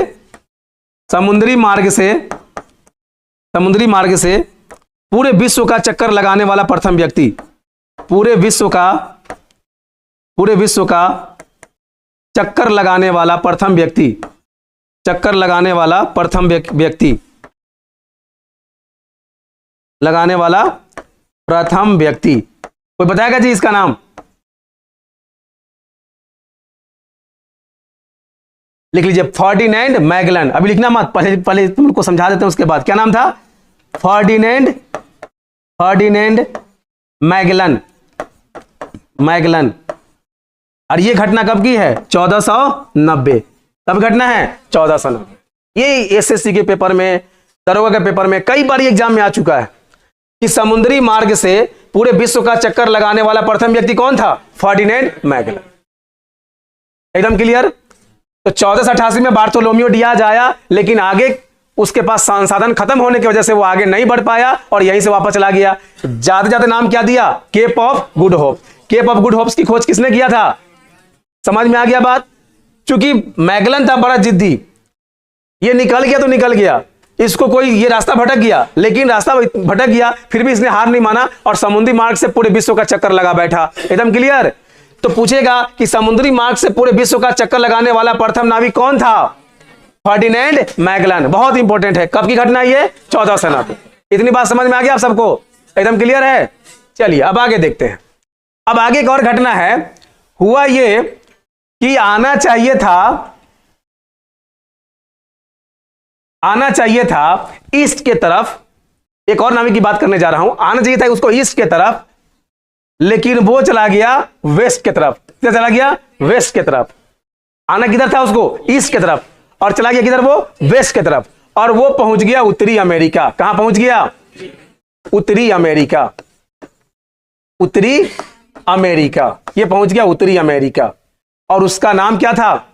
पूरे विश्व का चक्कर लगाने वाला प्रथम व्यक्ति, पूरे विश्व का चक्कर लगाने वाला प्रथम व्यक्ति, कोई बताएगा जी इसका नाम? लिख लीजिए, फर्डिनेंड मैगलन। अभी लिखना मत, पहले तुमको समझा देते हैं उसके बाद। क्या नाम था? Ferdinand Magellan. और ये घटना कब की है? 1490। कब घटना है? 1490। ये एसएससी के पेपर में, दरोगा के पेपर में कई बार एग्जाम में आ चुका है कि समुद्री मार्ग से पूरे विश्व का चक्कर लगाने वाला प्रथम व्यक्ति कौन था? Ferdinand Magellan. एकदम क्लियर। तो 1488 में बार्थोलोमियो डियाज आया, लेकिन आगे उसके पास संसाधन खत्म होने की वजह से वो आगे नहीं बढ़ पाया और यहीं से वापस चला गया। जाते जाते नाम क्या दिया? Cape of good hope. Cape of good hopes की खोज किसने किया था? समझ में आ गया बात? चूंकि मैगलन था बड़ा जिद्दी, ये निकल गया तो निकल गया, इसको कोई, ये रास्ता भटक गया, लेकिन रास्ता भटक गया फिर भी इसने हार नहीं माना और समुद्री मार्ग से पूरे विश्व का चक्कर लगा बैठा। एकदम क्लियर। तो पूछेगा कि समुद्री मार्ग से पूरे विश्व का चक्कर लगाने वाला प्रथम नाविक कौन था? Ferdinand Magellan. बहुत इंपॉर्टेंट है। कब की घटना ये? 1490। इतनी बात समझ में आ गया आप सबको? एकदम क्लियर है। चलिए अब आगे देखते हैं। अब आगे एक और घटना है। हुआ ये कि आना चाहिए था ईस्ट के तरफ। एक और नाविक की बात करने जा रहा हूं। आना चाहिए था उसको ईस्ट के तरफ, लेकिन वो चला गया वेस्ट के तरफ। क्या चला गया? वेस्ट के तरफ। आना किधर था उसको? ईस्ट के तरफ, और चला गया किधर? वो वेस्ट के तरफ। और वो पहुंच गया उत्तरी अमेरिका। कहां पहुंच गया? उत्तरी अमेरिका। ये पहुंच गया उत्तरी अमेरिका। और उसका नाम क्या था?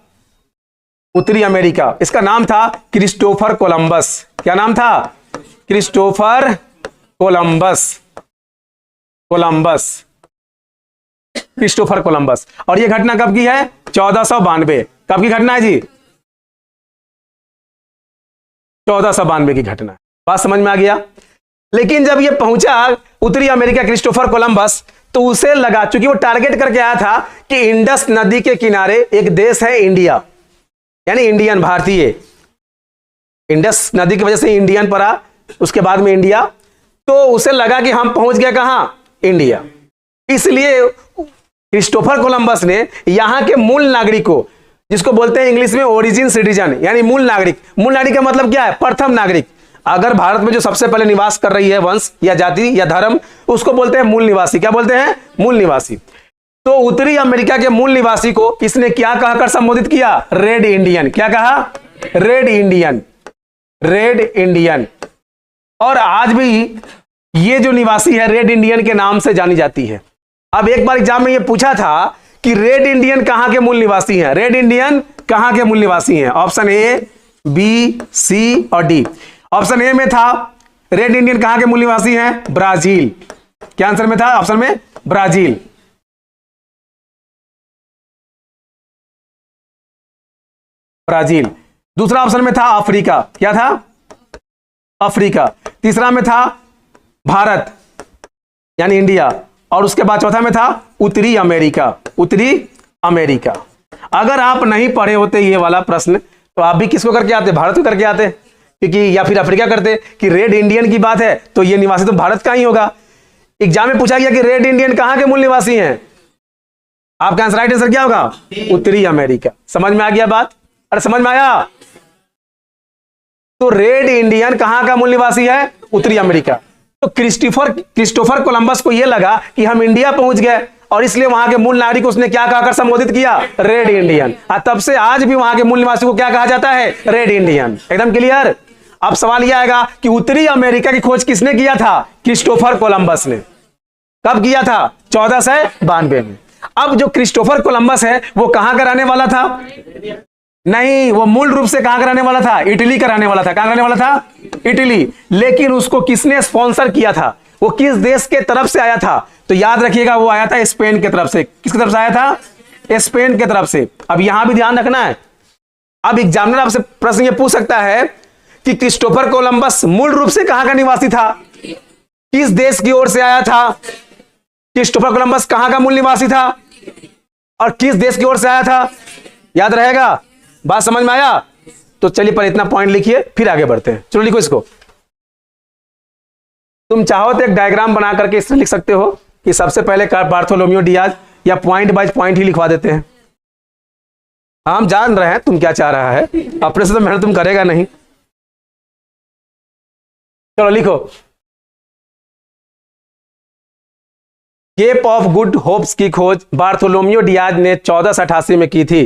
उत्तरी अमेरिका। इसका नाम था क्रिस्टोफर कोलंबस। क्या नाम था? Christopher Columbus. और यह घटना कब की है? 1492। कब की घटना है जी? 1492 की घटना। बात समझ में आ गया? लेकिन जब यह पहुंचा उत्तरी अमेरिका क्रिस्टोफर कोलंबस, तो उसे लगा, चूंकि वो टारगेट करके आया था कि इंडस नदी के किनारे एक देश है इंडिया, यानी इंडियन, भारतीय। इंडस नदी की वजह से इंडियन पड़ा, उसके बाद में इंडिया। तो उसे लगा कि हम पहुंच गए कहां? इंडिया। इसलिए क्रिस्टोफर कोलंबस ने यहां के मूल नागरिकों, जिसको बोलते हैं इंग्लिश में ओरिजिन सिटीजन, यानी मूल नागरिक। मूल नागरिक का मतलब क्या है? प्रथम नागरिक। अगर भारत में जो सबसे पहले निवास कर रही है वंश या जाति या धर्म, उसको बोलते हैं मूल निवासी। क्या बोलते हैं? मूल निवासी। तो उत्तरी अमेरिका के मूल निवासी को इसने क्या कहकर संबोधित किया? Red Indian. क्या कहा? Red Indian. और आज भी ये जो निवासी है रेड इंडियन के नाम से जानी जाती है। अब एक बार एग्जाम में ये पूछा था कि रेड इंडियन कहां के मूल निवासी हैं? रेड इंडियन कहां के मूल निवासी हैं? ऑप्शन ए, बी, सी और डी। ऑप्शन ए में था रेड इंडियन कहां के मूल निवासी हैं? ब्राजील। क्या आंसर में था? ऑप्शन में ब्राजील। दूसरा ऑप्शन में था अफ्रीका। क्या था? अफ्रीका। तीसरा में था भारत यानी इंडिया, और उसके बाद चौथा में था उत्तरी अमेरिका। अगर आप नहीं पढ़े होते ये वाला प्रश्न, तो आप भी किसको करके आते? भारत को करके आते, क्योंकि या फिर अफ्रीका करते कि रेड इंडियन की बात है तो ये निवासी तो भारत का ही होगा। एग्जाम में पूछा गया कि रेड इंडियन कहां के मूल निवासी हैं, आपका आंसर राइट आंसर क्या होगा? उत्तरी अमेरिका। समझ में आ गया बात? अरे समझ में आया? तो रेड इंडियन कहां का मूल निवासी है? उत्तरी अमेरिका। तो क्रिस्टोफर कोलंबस को यह लगा कि हम इंडिया पहुंच गए और इसलिए वहां के मूल नागरिक उसने क्या कहकर संबोधित किया? Red Indian. तब से आज भी वहां के मूल निवासी को क्या कहा जाता है? Red Indian. एकदम क्लियर? अब सवाल यह आएगा कि उत्तरी अमेरिका की खोज किसने किया था? क्रिस्टोफर कोलंबस ने। कब किया था? 1492 में। अब जो क्रिस्टोफर कोलंबस है वो कहां का रहने वाला था? नहीं, वो मूल रूप से कहां का रहने वाला था? इटली का रहने वाला था। कहां रहने वाला था? इटली। लेकिन उसको किसने स्पॉन्सर किया था? वो किस देश के तरफ से आया था? तो याद रखिएगा, वो आया था स्पेन की तरफ से। किसकी तरफ से आया था? स्पेन की तरफ से। अब यहां भी ध्यान रखना है, अब एग्जामिनर आपसे प्रश्न ये पूछ सकता है कि क्रिस्टोफर कोलंबस मूल रूप से कहां का निवासी था? किस देश की ओर से आया था? क्रिस्टोफर कोलंबस कहां का मूल निवासी था और किस देश की ओर से आया था? याद रहेगा? बात समझ में आया? तो चलिए पर इतना पॉइंट लिखिए, फिर आगे बढ़ते हैं। चलो लिखो इसको। तुम चाहो तो एक डायग्राम बना करके इसमें लिख सकते हो कि सबसे पहले बार्थोलोम्यू डियाज, या पॉइंट बाय पॉइंट ही लिखवा देते हैं। हम जान रहे हैं तुम क्या चाह रहा है, अपने से तो मेहनत तुम करेगा नहीं। चलो लिखो। केप ऑफ गुड होप्स की खोज बार्थोलोम्यू डियाज ने 1488 में की थी।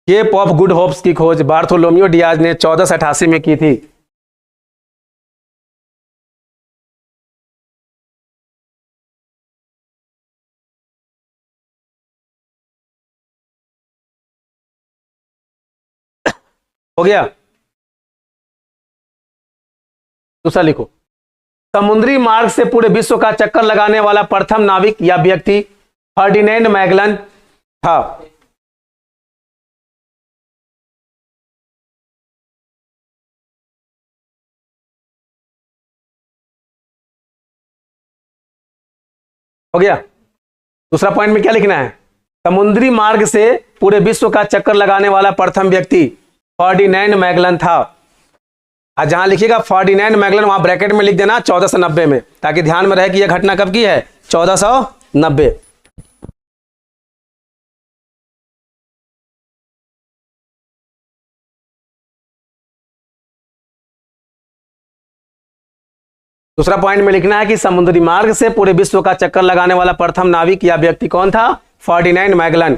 केप ऑफ गुड होप्स की खोज बार्थोलोम्यू डियाज ने 1488 में की थी। हो गया? दूसरा लिखो। समुद्री मार्ग से पूरे विश्व का चक्कर लगाने वाला प्रथम नाविक या व्यक्ति फर्डिनेंड मैगलन था। हो गया? दूसरा पॉइंट में क्या लिखना है? समुद्री मार्ग से पूरे विश्व का चक्कर लगाने वाला प्रथम व्यक्ति फर्डिनेंड मैगलन था। आज जहां लिखिएगा फर्डिनेंड मैगलन, वहां ब्रैकेट में लिख देना 1490 में, ताकि ध्यान में रहे कि यह घटना कब की है? 1490। दूसरा पॉइंट में लिखना है कि समुद्री मार्ग से पूरे विश्व का चक्कर लगाने वाला प्रथम नाविक या व्यक्ति कौन था? Ferdinand Magellan.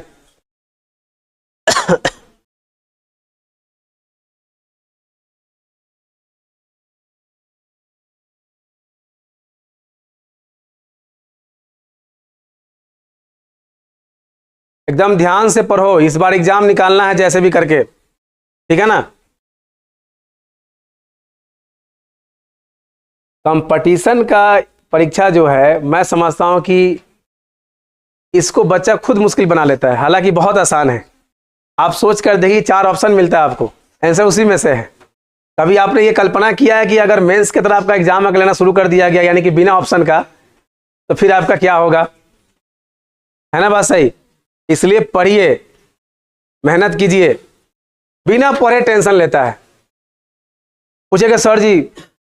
एकदम ध्यान से पढ़ो, इस बार एग्जाम निकालना है जैसे भी करके, ठीक है ना? कंपटीशन का परीक्षा जो है, मैं समझता हूं कि इसको बच्चा खुद मुश्किल बना लेता है, हालांकि बहुत आसान है। आप सोच कर देखिए, 4 ऑप्शन मिलता है आपको, आंसर उसी में से है। कभी आपने ये कल्पना किया है कि अगर मेंस की तरह आपका एग्जाम लेना शुरू कर दिया गया, यानी कि बिना ऑप्शन का, तो फिर आपका क्या होगा? है ना बात सही? इसलिए पढ़िए, मेहनत कीजिए। बिना पढ़े टेंशन लेता है। पूछेगा सर जी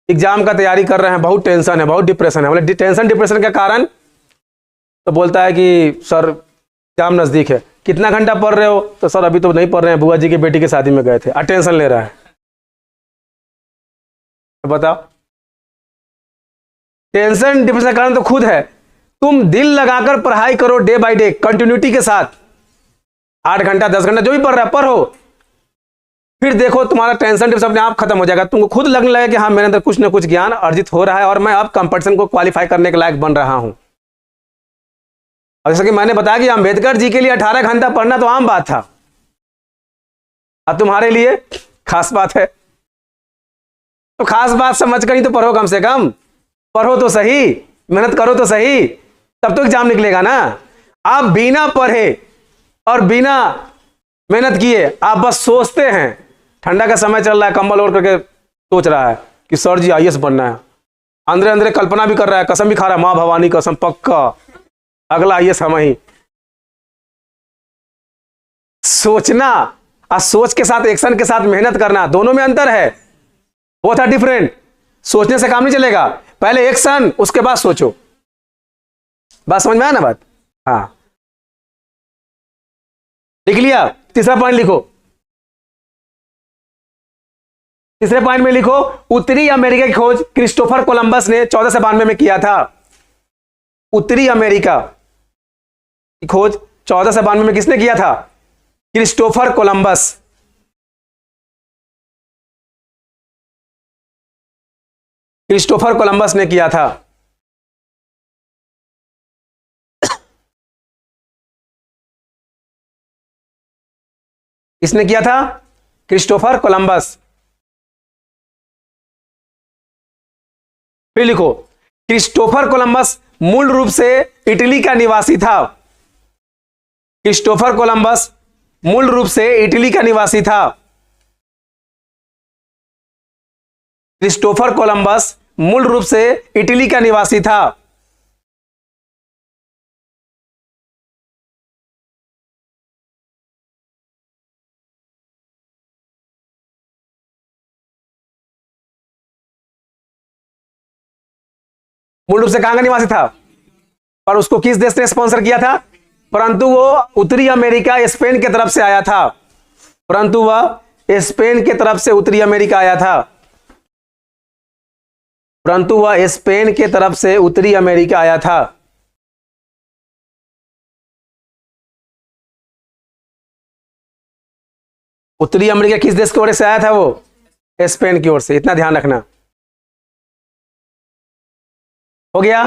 एग्जाम का तैयारी कर रहे हैं, बहुत टेंशन है, बहुत डिप्रेशन है। बोले टेंशन डिप्रेशन का कारण? तो बोलता है कि सर एग्जाम नजदीक है। कितना घंटा पढ़ रहे हो? तो सर अभी तो नहीं पढ़ रहे हैं, बुआ जी की बेटी की शादी में गए थे। टेंशन ले रहा है। तो बताओ, टेंशन डिप्रेशन का कारण तो खुद है। तुम दिल लगाकर पढ़ाई करो, डे बाय डे कंटिन्यूटी के साथ, 8 घंटा 10 घंटा जो भी पढ़ रहा है पढ़ो, फिर देखो तुम्हारा टेंशन डिप्रेशन अपने आप खत्म हो जाएगा। तुमको खुद लगने लगेगा कि हाँ मेरे अंदर कुछ ना कुछ ज्ञान अर्जित हो रहा है और मैं अब कंपटीशन को क्वालिफाई करने के लायक बन रहा हूं। और जैसा कि मैंने बताया कि अंबेडकर जी के लिए 18 घंटा पढ़ना तो आम बात था, और तुम्हारे लिए खास बात है। तो खास बात समझ कर ही तो पढ़ो, कम से कम पढ़ो तो सही, मेहनत करो तो सही, तब तो एग्जाम निकलेगा ना। आप बिना पढ़े और बिना मेहनत किए आप बस सोचते हैं, ठंडा का समय चल रहा है, कंबल ओढ़ करके सोच रहा है कि सर जी आईएएस बनना है, अंदर अंदर कल्पना भी कर रहा है, कसम भी खा रहा है, माँ भवानी कसम पक्का अगला आइए समय। सोचना और सोच के साथ एक्शन के साथ मेहनत करना, दोनों में अंतर है। Both are different. सोचने से काम नहीं चलेगा, पहले एक्शन उसके बाद सोचो। बात समझ में आया ना बात? हाँ, लिख लिया? तीसरा पॉइंट लिखो। तीसरे पॉइंट में लिखो, उत्तरी अमेरिका की खोज क्रिस्टोफर कोलंबस ने 1492 में किया था। उत्तरी अमेरिका की खोज 1492 में किसने किया था? Christopher Columbus. क्रिस्टोफर कोलंबस ने किया था। किसने किया था? Christopher Columbus. फिर लिखो, क्रिस्टोफर कोलंबस मूल रूप से इटली का निवासी था। क्रिस्टोफर कोलंबस मूल रूप से इटली का निवासी था। क्रिस्टोफर कोलंबस मूल रूप से इटली का निवासी था। मूल रूप से कहां का निवासी था? पर उसको किस देश ने स्पॉन्सर किया था? परंतु वो उत्तरी अमेरिका स्पेन की तरफ से आया था। परंतु वह स्पेन की तरफ से उत्तरी अमेरिका आया था। परंतु वह स्पेन की तरफ से उत्तरी अमेरिका आया था। उत्तरी अमेरिका किस देश की ओर से आया था? वो स्पेन की ओर से। इतना ध्यान रखना। हो गया?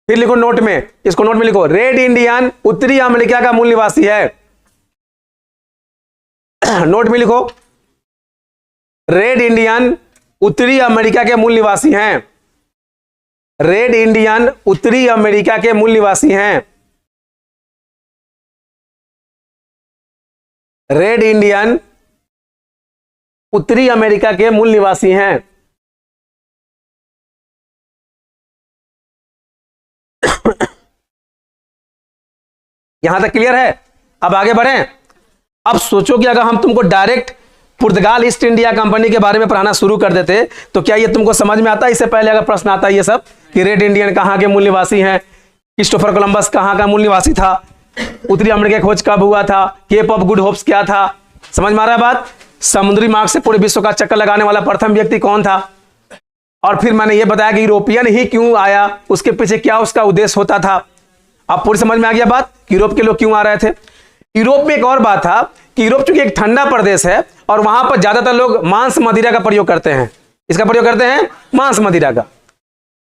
फिर लिखो नोट में, इसको नोट में लिखो, रेड इंडियन उत्तरी अमेरिका का मूल निवासी है। नोट में लिखो, रेड इंडियन उत्तरी अमेरिका के मूल निवासी हैं। रेड इंडियन उत्तरी अमेरिका के मूल निवासी हैं। रेड इंडियन उत्तरी अमेरिका के मूल निवासी हैं। यहां तक क्लियर है? अब आगे बढ़ें। अब सोचो कि अगर हम तुमको डायरेक्ट पुर्तगाल ईस्ट इंडिया कंपनी के बारे में पढ़ाना शुरू कर देते तो क्या ये तुमको समझ में आता? इससे पहले अगर प्रश्न आता ये सब कि रेड इंडियन कहां के मूल निवासी हैं, क्रिस्टोफर कोलंबस कहां का मूल निवासी था, उत्तरी अमेरिका खोज कब हुआ था, केप ऑफ गुड होप्स क्या था, समझ में आ रहा है बात? समुद्री मार्ग से पूरे विश्व का चक्कर लगाने वाला प्रथम व्यक्ति कौन था, और फिर मैंने ये बताया कि यूरोपियन ही क्यों आया, उसके पीछे क्या उसका उद्देश्य होता था। अब पूरी समझ में आ गया बात? यूरोप के लोग क्यों आ रहे थे। यूरोप में एक और बात था कि यूरोप चूंकि एक ठंडा प्रदेश है और वहां पर ज्यादातर लोग मांस मदिरा का प्रयोग करते हैं। इसका प्रयोग करते हैं मांस मदिरा का,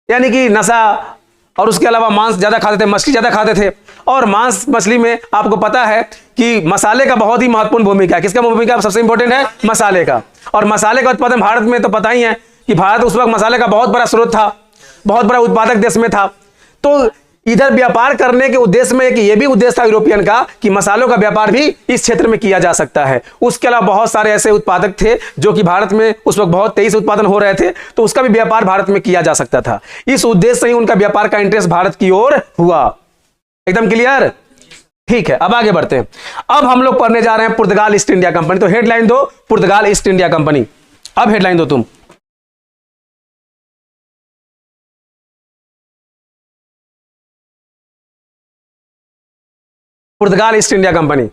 यानी कि नशा, और उसके अलावा मांस ज्यादा खाते थे, मछली ज्यादा खाते थे। और मांस मछली में आपको पता है कि मसाले का बहुत ही महत्वपूर्ण भूमिका है। किसका भूमिका सबसे इंपॉर्टेंट है? मसाले का। और मसाले का उत्पादन भारत में तो पता ही है कि भारत उस वक्त मसाले का बहुत बड़ा स्रोत था, बहुत बड़ा उत्पादक देश में था। तो इधर व्यापार करने के उद्देश्य में, कि यह भी उद्देश्य था यूरोपियन का कि मसालों का व्यापार भी इस क्षेत्र में किया जा सकता है। उसके अलावा बहुत सारे ऐसे उत्पादक थे जो कि भारत में उस वक्त बहुत तेजी से उत्पादन हो रहे थे, तो उसका भी व्यापार भारत में किया जा सकता था। इस उद्देश्य से ही उनका व्यापार का इंटरेस्ट भारत की ओर हुआ। एकदम क्लियर? ठीक है, अब आगे बढ़ते हैं। अब हम लोग पढ़ने जा रहे हैं पुर्तगाल ईस्ट इंडिया कंपनी। तो हेडलाइन दो, पुर्तगाल ईस्ट इंडिया कंपनी। अब हेडलाइन दो तुम। पुर्तगाल ईस्ट इंडिया कंपनी।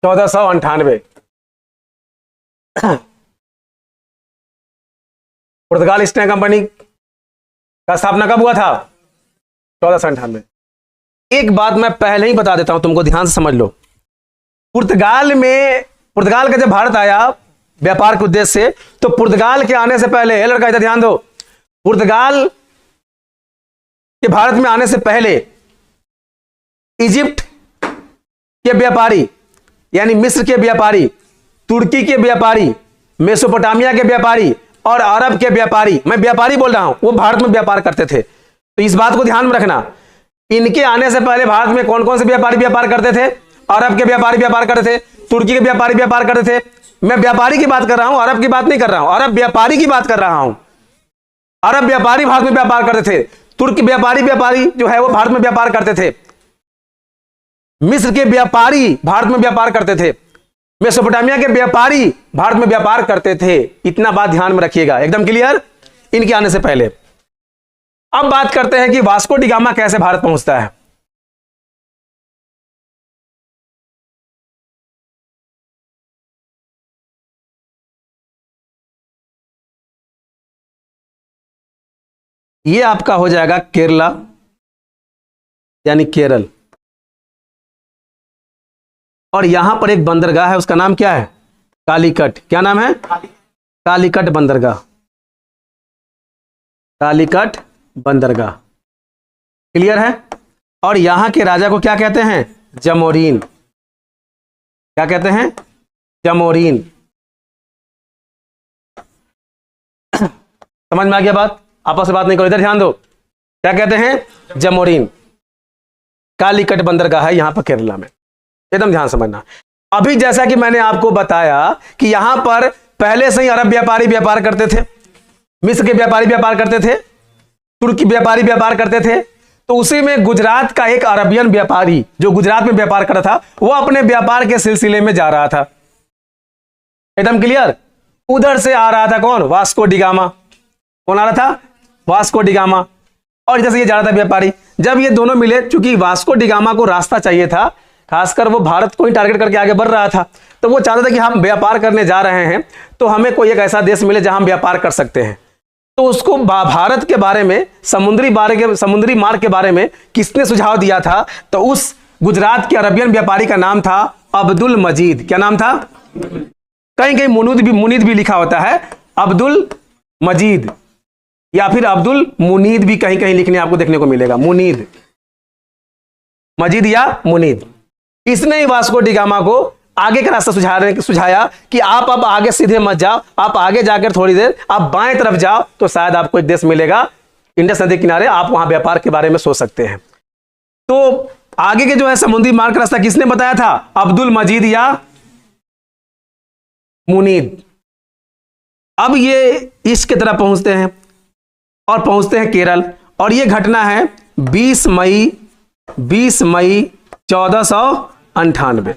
चौदह सौ अंठानवे पुर्तगाल ईस्ट इंडिया कंपनी का स्थापना कब हुआ था? 1498। एक बात मैं पहले ही बता देता हूं तुमको, ध्यान से समझ लो। पुर्तगाल का जब भारत आया व्यापार के उद्देश्य से, तो पुर्तगाल के आने से पहले, लड़का इधर ध्यान दो, पुर्तगाल के भारत में आने से पहले इजिप्ट के व्यापारी, यानी मिस्र के व्यापारी, तुर्की के व्यापारी, मेसोपोटामिया के व्यापारी और अरब के व्यापारी, मैं व्यापारी बोल रहा हूं, वो भारत में व्यापार करते थे। तो इस बात को ध्यान में रखना, इनके आने से पहले भारत में कौन कौन से व्यापारी व्यापार करते थे? अरब के व्यापारी व्यापार करते थे, तुर्की के व्यापारी व्यापार करते थे। मैं व्यापारी की बात कर रहा हूं, अरब की बात नहीं कर रहा हूं, अरब व्यापारी की बात कर रहा हूं। अरब व्यापारी भारत में व्यापार करते थे, तुर्क व्यापारी जो है वो भारत में व्यापार करते थे, मिस्र के व्यापारी भारत में व्यापार करते थे, मेसोपोटामिया के व्यापारी भारत में व्यापार करते थे। इतना बात ध्यान में रखिएगा, एकदम क्लियर, इनके आने से पहले। अब बात करते हैं कि वास्को डी गामा कैसे भारत पहुंचता है। ये आपका हो जाएगा केरला, यानी केरल, और यहां पर एक बंदरगाह है, उसका नाम क्या है? कालीकट। क्या नाम है? कालीकट बंदरगाह, कालीकट बंदरगाह, क्लियर है। और यहां के राजा को क्या कहते हैं? जमोरीन। क्या कहते हैं? जमोरीन। समझ में आ गया बात? आपस में बात नहीं करो, इधर ध्यान दो। क्या कहते हैं? जमोरीन। कालीकट बंदरगाह है यहां पर केरला में, एकदम ध्यान समझना। अभी जैसा कि मैंने आपको बताया कि यहां पर पहले से ही अरब व्यापारी व्यापार करते थे, मिस्र के व्यापारी व्यापार करते थे, तुर्की व्यापारी व्यापार करते थे, तो उसी में गुजरात का एक अरबियन व्यापारी जो गुजरात में व्यापार कर रहा था, वो अपने व्यापार के सिलसिले में जा रहा था। एकदम क्लियर। उधर से आ रहा था कौन? Vasco D gamma. कौन आ रहा था? Vasco D gamma. और इधर से ये जा रहा था व्यापारी। जब ये दोनों मिले, चूंकि वास्को डी गामा को रास्ता चाहिए था, खासकर वो भारत को ही टारगेट करके आगे बढ़ रहा था, तो वो चाहता था कि हम व्यापार करने जा रहे हैं तो हमें कोई एक ऐसा देश मिले जहां हम व्यापार कर सकते हैं। तो उसको भारत के बारे में, समुद्री मार्ग के बारे में किसने सुझाव दिया था? तो उस गुजरात के अरबियन व्यापारी का नाम था अब्दुल मजीद। क्या नाम था? कहीं कहीं मुनीद भी लिखा होता है, अब्दुल मजीद या फिर अब्दुल मुनीद भी कहीं कहीं लिखने आपको देखने को मिलेगा। मुनीद, मजीद या मुनीद। इसने ही वास्को डी गामा को आगे का रास्ता सुझाया कि आप अब आगे सीधे मत जाओ, आप आगे जाकर थोड़ी देर आप बाएं तरफ जाओ तो शायद आपको एक देश मिलेगा इंडस नदी किनारे, आप वहां व्यापार के बारे में सोच सकते हैं। तो आगे के जो है समुद्री मार्ग का रास्ता किसने बताया था? अब्दुल मजीद या मुनीद। अब ये ईस्ट की तरफ पहुंचते हैं और पहुंचते हैं केरल, और ये घटना है 20 मई 1498।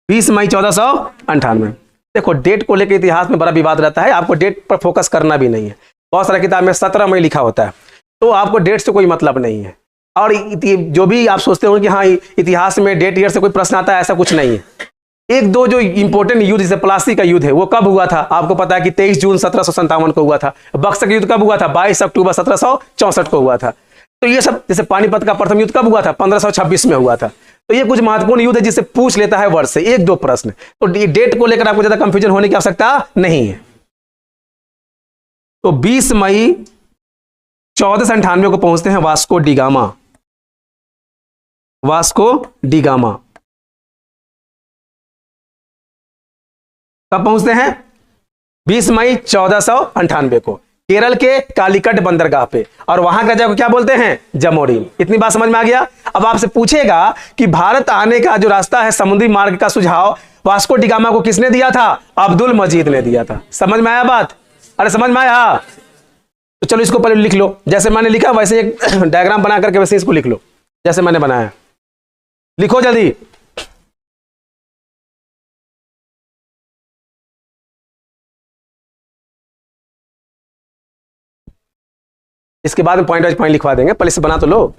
20 मई 1498। देखो, डेट को लेकर इतिहास में बड़ा विवाद रहता है, आपको डेट पर फोकस करना भी नहीं है। बहुत सारा किताब में 17 मई लिखा होता है, तो आपको डेट से कोई मतलब नहीं है। और जो भी आप सोचते हो कि हाँ इतिहास में डेट ईयर से कोई प्रश्न आता है, ऐसा कुछ नहीं है। एक दो जो इंपॉर्टेंट युद्ध, जैसे प्लासी का युद्ध है, वो कब हुआ था? आपको पता है कि 23 जून 1757 को हुआ था। बक्सर का युद्ध कब हुआ था? 22 अक्टूबर 1764 को हुआ था। तो ये सब, जैसे पानीपत का प्रथम युद्ध कब हुआ था? 1526 में हुआ था। तो ये कुछ महत्वपूर्ण युद्ध है जिससे पूछ लेता है वर्ष से एक दो प्रश्न। तो डेट को लेकर आपको ज्यादा कंफ्यूजन होने की आवश्यकता नहीं है। तो 20 मई 1498 को पहुंचते हैं Vasco D gamma. Vasco D gamma कब पहुंचते हैं? 20 मई 1498 को केरल के कालीकट बंदरगाह पे, और वहां का जगह क्या बोलते हैं? जमोरीन। इतनी बात समझ में आ गया? अब आपसे पूछेगा कि भारत आने का जो रास्ता है, समुद्री मार्ग का सुझाव वास्को डी गामा को किसने दिया था? अब्दुल मजीद ने दिया था। समझ में आया बात? अरे समझ में आया? तो चलो इसको पहले लिख लो, जैसे मैंने लिखा वैसे एक डायग्राम बना करके वैसे इसको लिख लो जैसे मैंने बनाया। लिखो जल्दी। इसके बाद में पॉइंट वाइज पॉइंट लिखवा देंगे, पहले से बना तो लो।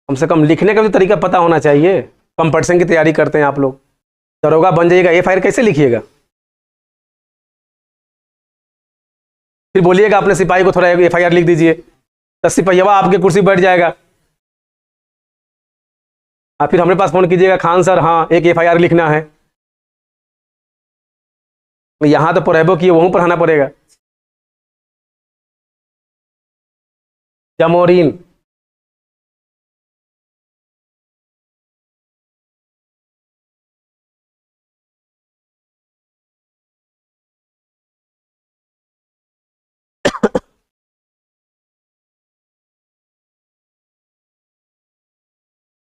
कम से कम लिखने का भी तरीका पता होना चाहिए। कंपटीशन की तैयारी करते हैं आप लोग, दरोगा बन जाइएगा, एफआईआर कैसे लिखिएगा? फिर बोलिएगा अपने सिपाही को थोड़ा एफआईआर लिख दीजिए, तो सिपाहीवा आपकी कुर्सी बैठ जाएगा। आप फिर हमारे पास फोन कीजिएगा, खान सर हाँ एक एफआईआर लिखना है। यहां तो पढ़ेबो किए, वहीं पढ़ाना पड़ेगा। जमोरीन।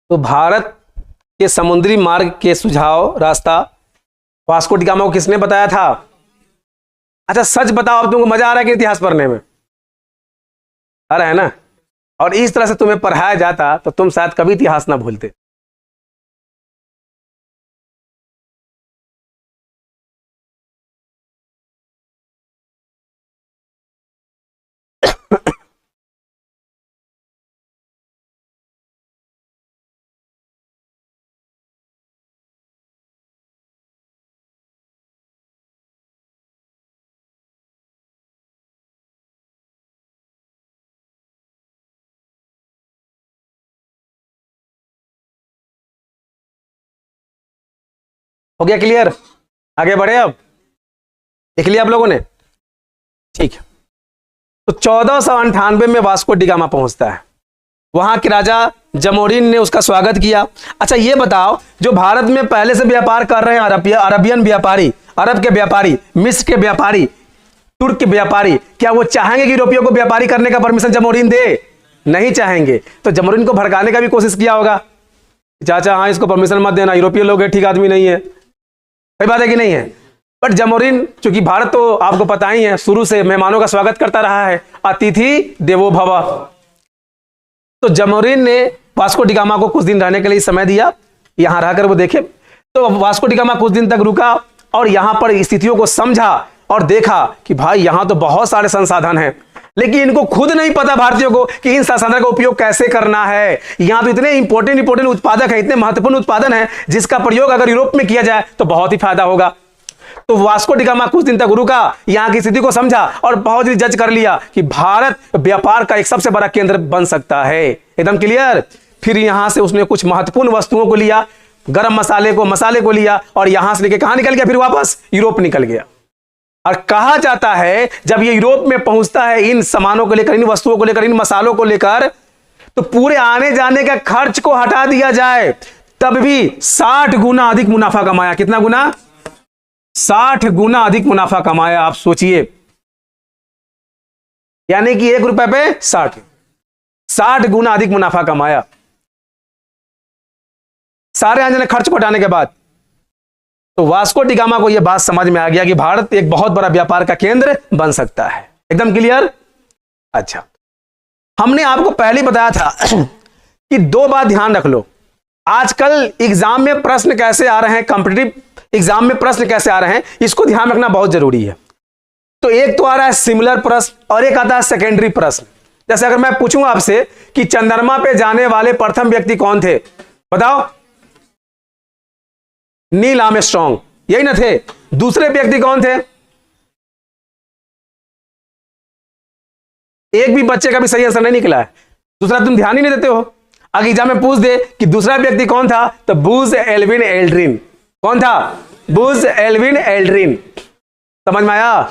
तो भारत के समुद्री मार्ग के सुझाव रास्ता वास्को डी गामा को किसने बताया था? अच्छा सच बताओ, अब तुमको मजा आ रहा है कि इतिहास पढ़ने में आ रहा है ना? और इस तरह से तुम्हें पढ़ाया जाता तो तुम शायद कभी इतिहास ना भूलते। हो गया क्लियर? आगे बढ़े अब? देख लिया आप लोगों ने? ठीक है। तो 1498 में वास्को डी गामा पहुंचता है। वहां के राजा जमोरिन ने उसका स्वागत किया। अच्छा ये बताओ, जो भारत में पहले से व्यापार कर रहे हैं अरबियन व्यापारी, अरब के व्यापारी, मिस्र के व्यापारी, तुर्क के व्यापारी, क्या वो चाहेंगे कि यूरोपियों को व्यापारी करने का परमिशन जमोरिन दे? नहीं चाहेंगे। तो जमोरिन को भड़काने का भी कोशिश किया होगा, चाचा हाँ इसको परमिशन मत देना, यूरोपीय लोग है, ठीक आदमी नहीं है। सही बात है कि नहीं है? बट जमोरिन, चूंकि भारत तो आपको पता ही है शुरू से मेहमानों का स्वागत करता रहा है, अतिथि देवो भव। तो जमोरिन ने वास्को डी गामा को कुछ दिन रहने के लिए समय दिया, यहां रहकर वो देखे। तो वास्को डी गामा कुछ दिन तक रुका और यहां पर स्थितियों को समझा और देखा कि भाई यहां तो बहुत सारे संसाधन हैं, लेकिन इनको खुद नहीं पता भारतीयों को कि इन संसाधनों का उपयोग कैसे करना है। यहां तो इतने इंपॉर्टेंट उत्पादक हैं, इतने महत्वपूर्ण उत्पादन है जिसका प्रयोग अगर यूरोप में किया जाए तो बहुत ही फायदा होगा। तो वास्को डी गामा कुछ दिन तक रुका, यहां की स्थिति को समझा और बहुत ही जज कर लिया कि भारत व्यापार का एक सबसे बड़ा केंद्र बन सकता है। एकदम क्लियर? फिर यहां से उसने कुछ महत्वपूर्ण वस्तुओं को लिया, गरम मसाले को लिया और यहां से लेके कहां निकल गया? फिर वापस यूरोप निकल गया। और कहा जाता है जब ये यूरोप में पहुंचता है इन सामानों को लेकर, इन वस्तुओं को लेकर, इन मसालों को लेकर, तो पूरे आने जाने का खर्च को हटा दिया जाए तब भी 60 गुना अधिक मुनाफा कमाया। कितना गुना? 60 गुना अधिक मुनाफा कमाया। आप सोचिए, यानी कि 1 रुपए पे 60 गुना अधिक मुनाफा कमाया सारे आने जाने खर्च को हटाने के बाद। तो वास्को डी गामा को यह बात समझ में आ गया कि भारत एक बहुत बड़ा व्यापार का केंद्र बन सकता है। एकदम क्लियर? अच्छा, हमने आपको पहले बताया था कि 2 बात ध्यान रख लो। आजकल एग्जाम में प्रश्न कैसे आ रहे हैं, कॉम्पिटिटिव एग्जाम में प्रश्न कैसे आ रहे हैं, इसको ध्यान रखना बहुत जरूरी है। तो एक तो आ रहा है सिमिलर प्रश्न और एक आता है सेकेंडरी प्रश्न। जैसे अगर मैं पूछूंगा आपसे कि चंद्रमा पे जाने वाले प्रथम व्यक्ति कौन थे, बताओ? नील आर्मस्ट्रांग, यही ना थे? दूसरे व्यक्ति कौन थे? एक भी बच्चे का भी सही आंसर नहीं निकला है। दूसरा तुम ध्यान ही नहीं देते हो। अगर एग्जाम में पूछ दे कि दूसरा व्यक्ति कौन था, तो बूज एल्विन एल्ड्रिन। कौन था? Buzz Alvin Aldrin. समझ में आया?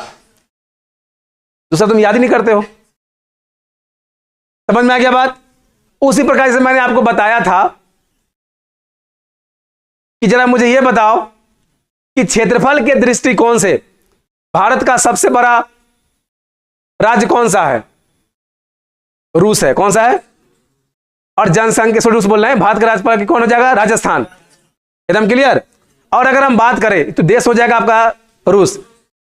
दूसरा तुम याद ही नहीं करते हो। समझ में आ गया बात? उसी प्रकार से मैंने आपको बताया था कि जरा मुझे यह बताओ कि क्षेत्रफल के दृष्टिकोण से भारत का सबसे बड़ा राज्य कौन सा है? रूस है। कौन सा है? और जनसंख्या से रूस बोल रहे हैं, भारत का राज्यपाल कौन हो जाएगा? राजस्थान। एकदम क्लियर? और अगर हम बात करें तो देश हो जाएगा आपका रूस,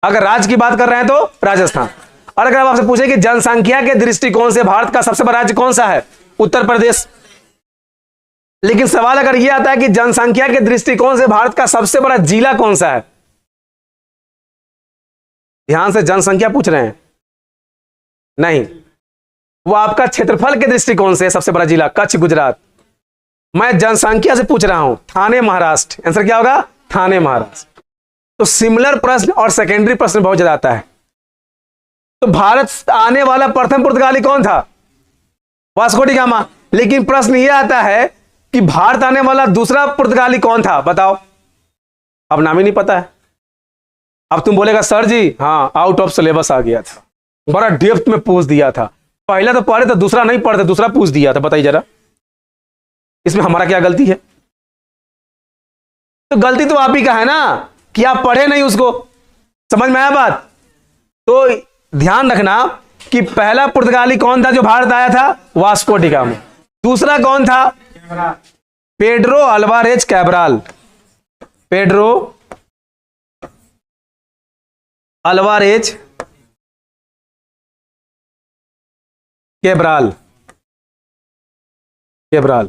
अगर राज्य की बात कर रहे हैं तो राजस्थान। और अगर आपसे पूछे कि जनसंख्या के दृष्टिकोण से भारत का सबसे बड़ा राज्य कौन सा है? उत्तर प्रदेश। लेकिन सवाल अगर यह आता है कि जनसंख्या के दृष्टिकोण से भारत का सबसे बड़ा जिला कौन सा है? ध्यान से, जनसंख्या पूछ रहे हैं? नहीं, वो आपका क्षेत्रफल के दृष्टिकोण से सबसे बड़ा जिला कच्छ, गुजरात। मैं जनसंख्या से पूछ रहा हूं, थाने, महाराष्ट्र। आंसर क्या होगा? थाने, महाराष्ट्र। तो सिमिलर प्रश्न और सेकेंडरी प्रश्न बहुत ज्यादा आता है। तो भारत आने वाला प्रथम पुर्तगाली कौन था? Vasco D gamma. लेकिन प्रश्न यह आता है कि भारत आने वाला दूसरा पुर्तगाली कौन था? बताओ। अब नाम ही नहीं पता है। अब तुम बोलेगा सर जी हाँ आउट ऑफ सिलेबस आ गया था, बड़ा डेप्थ में पूछ दिया था, पहला तो पढ़े तो दूसरा नहीं पढ़ते, दूसरा पूछ दिया था। बताइए जरा इसमें हमारा क्या गलती है? तो गलती तो आप ही का है ना कि आप पढ़े नहीं उसको। समझ में आया बात? तो ध्यान रखना कि पहला पुर्तगाली कौन था जो भारत आया था? Vasco D gamma. दूसरा कौन था? Pedro Alvarez Cabral. Pedro Alvarez Cabral. Cabral,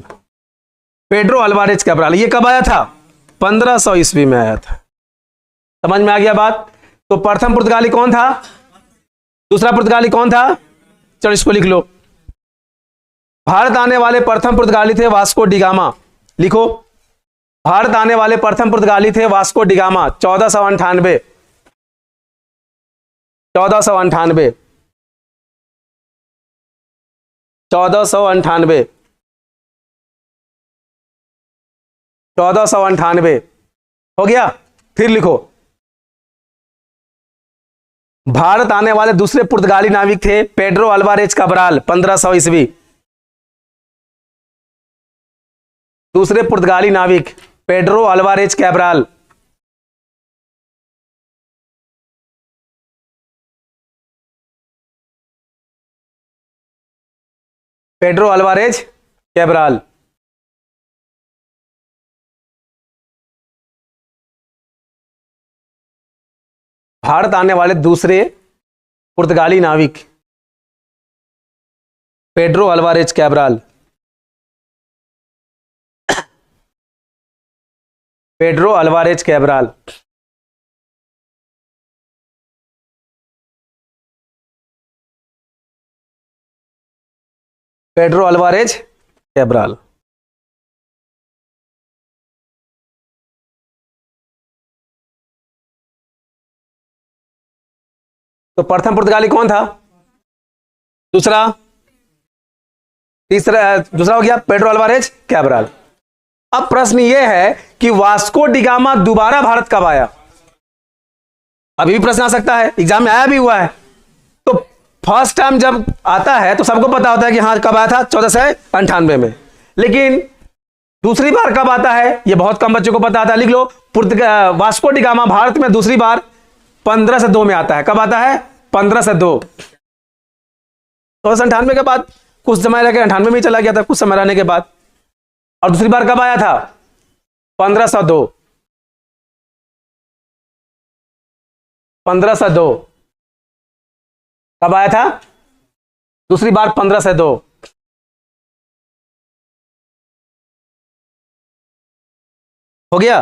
Pedro Alvarez Cabral. ये कब आया था? 1500 ईस्वी में आया था। समझ में आ गया बात? तो प्रथम पुर्तगाली कौन था? दूसरा पुर्तगाली कौन था? चलो इसको लिख लो। भारत आने वाले प्रथम पुर्तगाली थे वास्को डी गामा। लिखो, भारत आने वाले प्रथम पुर्तगाली थे वास्को डी गामा। 1498। 1498। 1498। 1498 हो गया। फिर लिखो, भारत आने वाले दूसरे पुर्तगाली नाविक थे पेड्रो अल्वारेज कैब्राल। 1500 ईस्वी। दूसरे पुर्तगाली नाविक Pedro Alvarez Cabral. Pedro Alvarez Cabral. Bharat आने वाले दूसरे पुर्तगाली नाविक Pedro Alvarez Cabral. Pedro Alvarez Cabral. Pedro Alvarez Cabral. तो प्रथम पुर्तगाली कौन था? दूसरा, तीसरा, दूसरा हो गया पेड्रो अल्वारेज कैब्राल। अब प्रश्न यह है कि वास्को डी गामा दोबारा भारत कब आया? अभी भी प्रश्न आ सकता है, एग्जाम में आया भी हुआ है। तो फर्स्ट टाइम जब आता है तो सबको पता होता है कि हाँ कब आया था? 1498 में। लेकिन दूसरी बार कब आता है यह बहुत कम बच्चों को पता आता है। लिख लो, वास्को डी गामा भारत में दूसरी बार 15 से 2 में आता है। कब आता है? 15 से 2। 1498 के बाद कुछ समय लगे, 98 में चला गया था कुछ समय रहने के बाद। और दूसरी बार कब आया था? 1502। 1502 कब आया था? दूसरी बार 15 से 2। हो गया?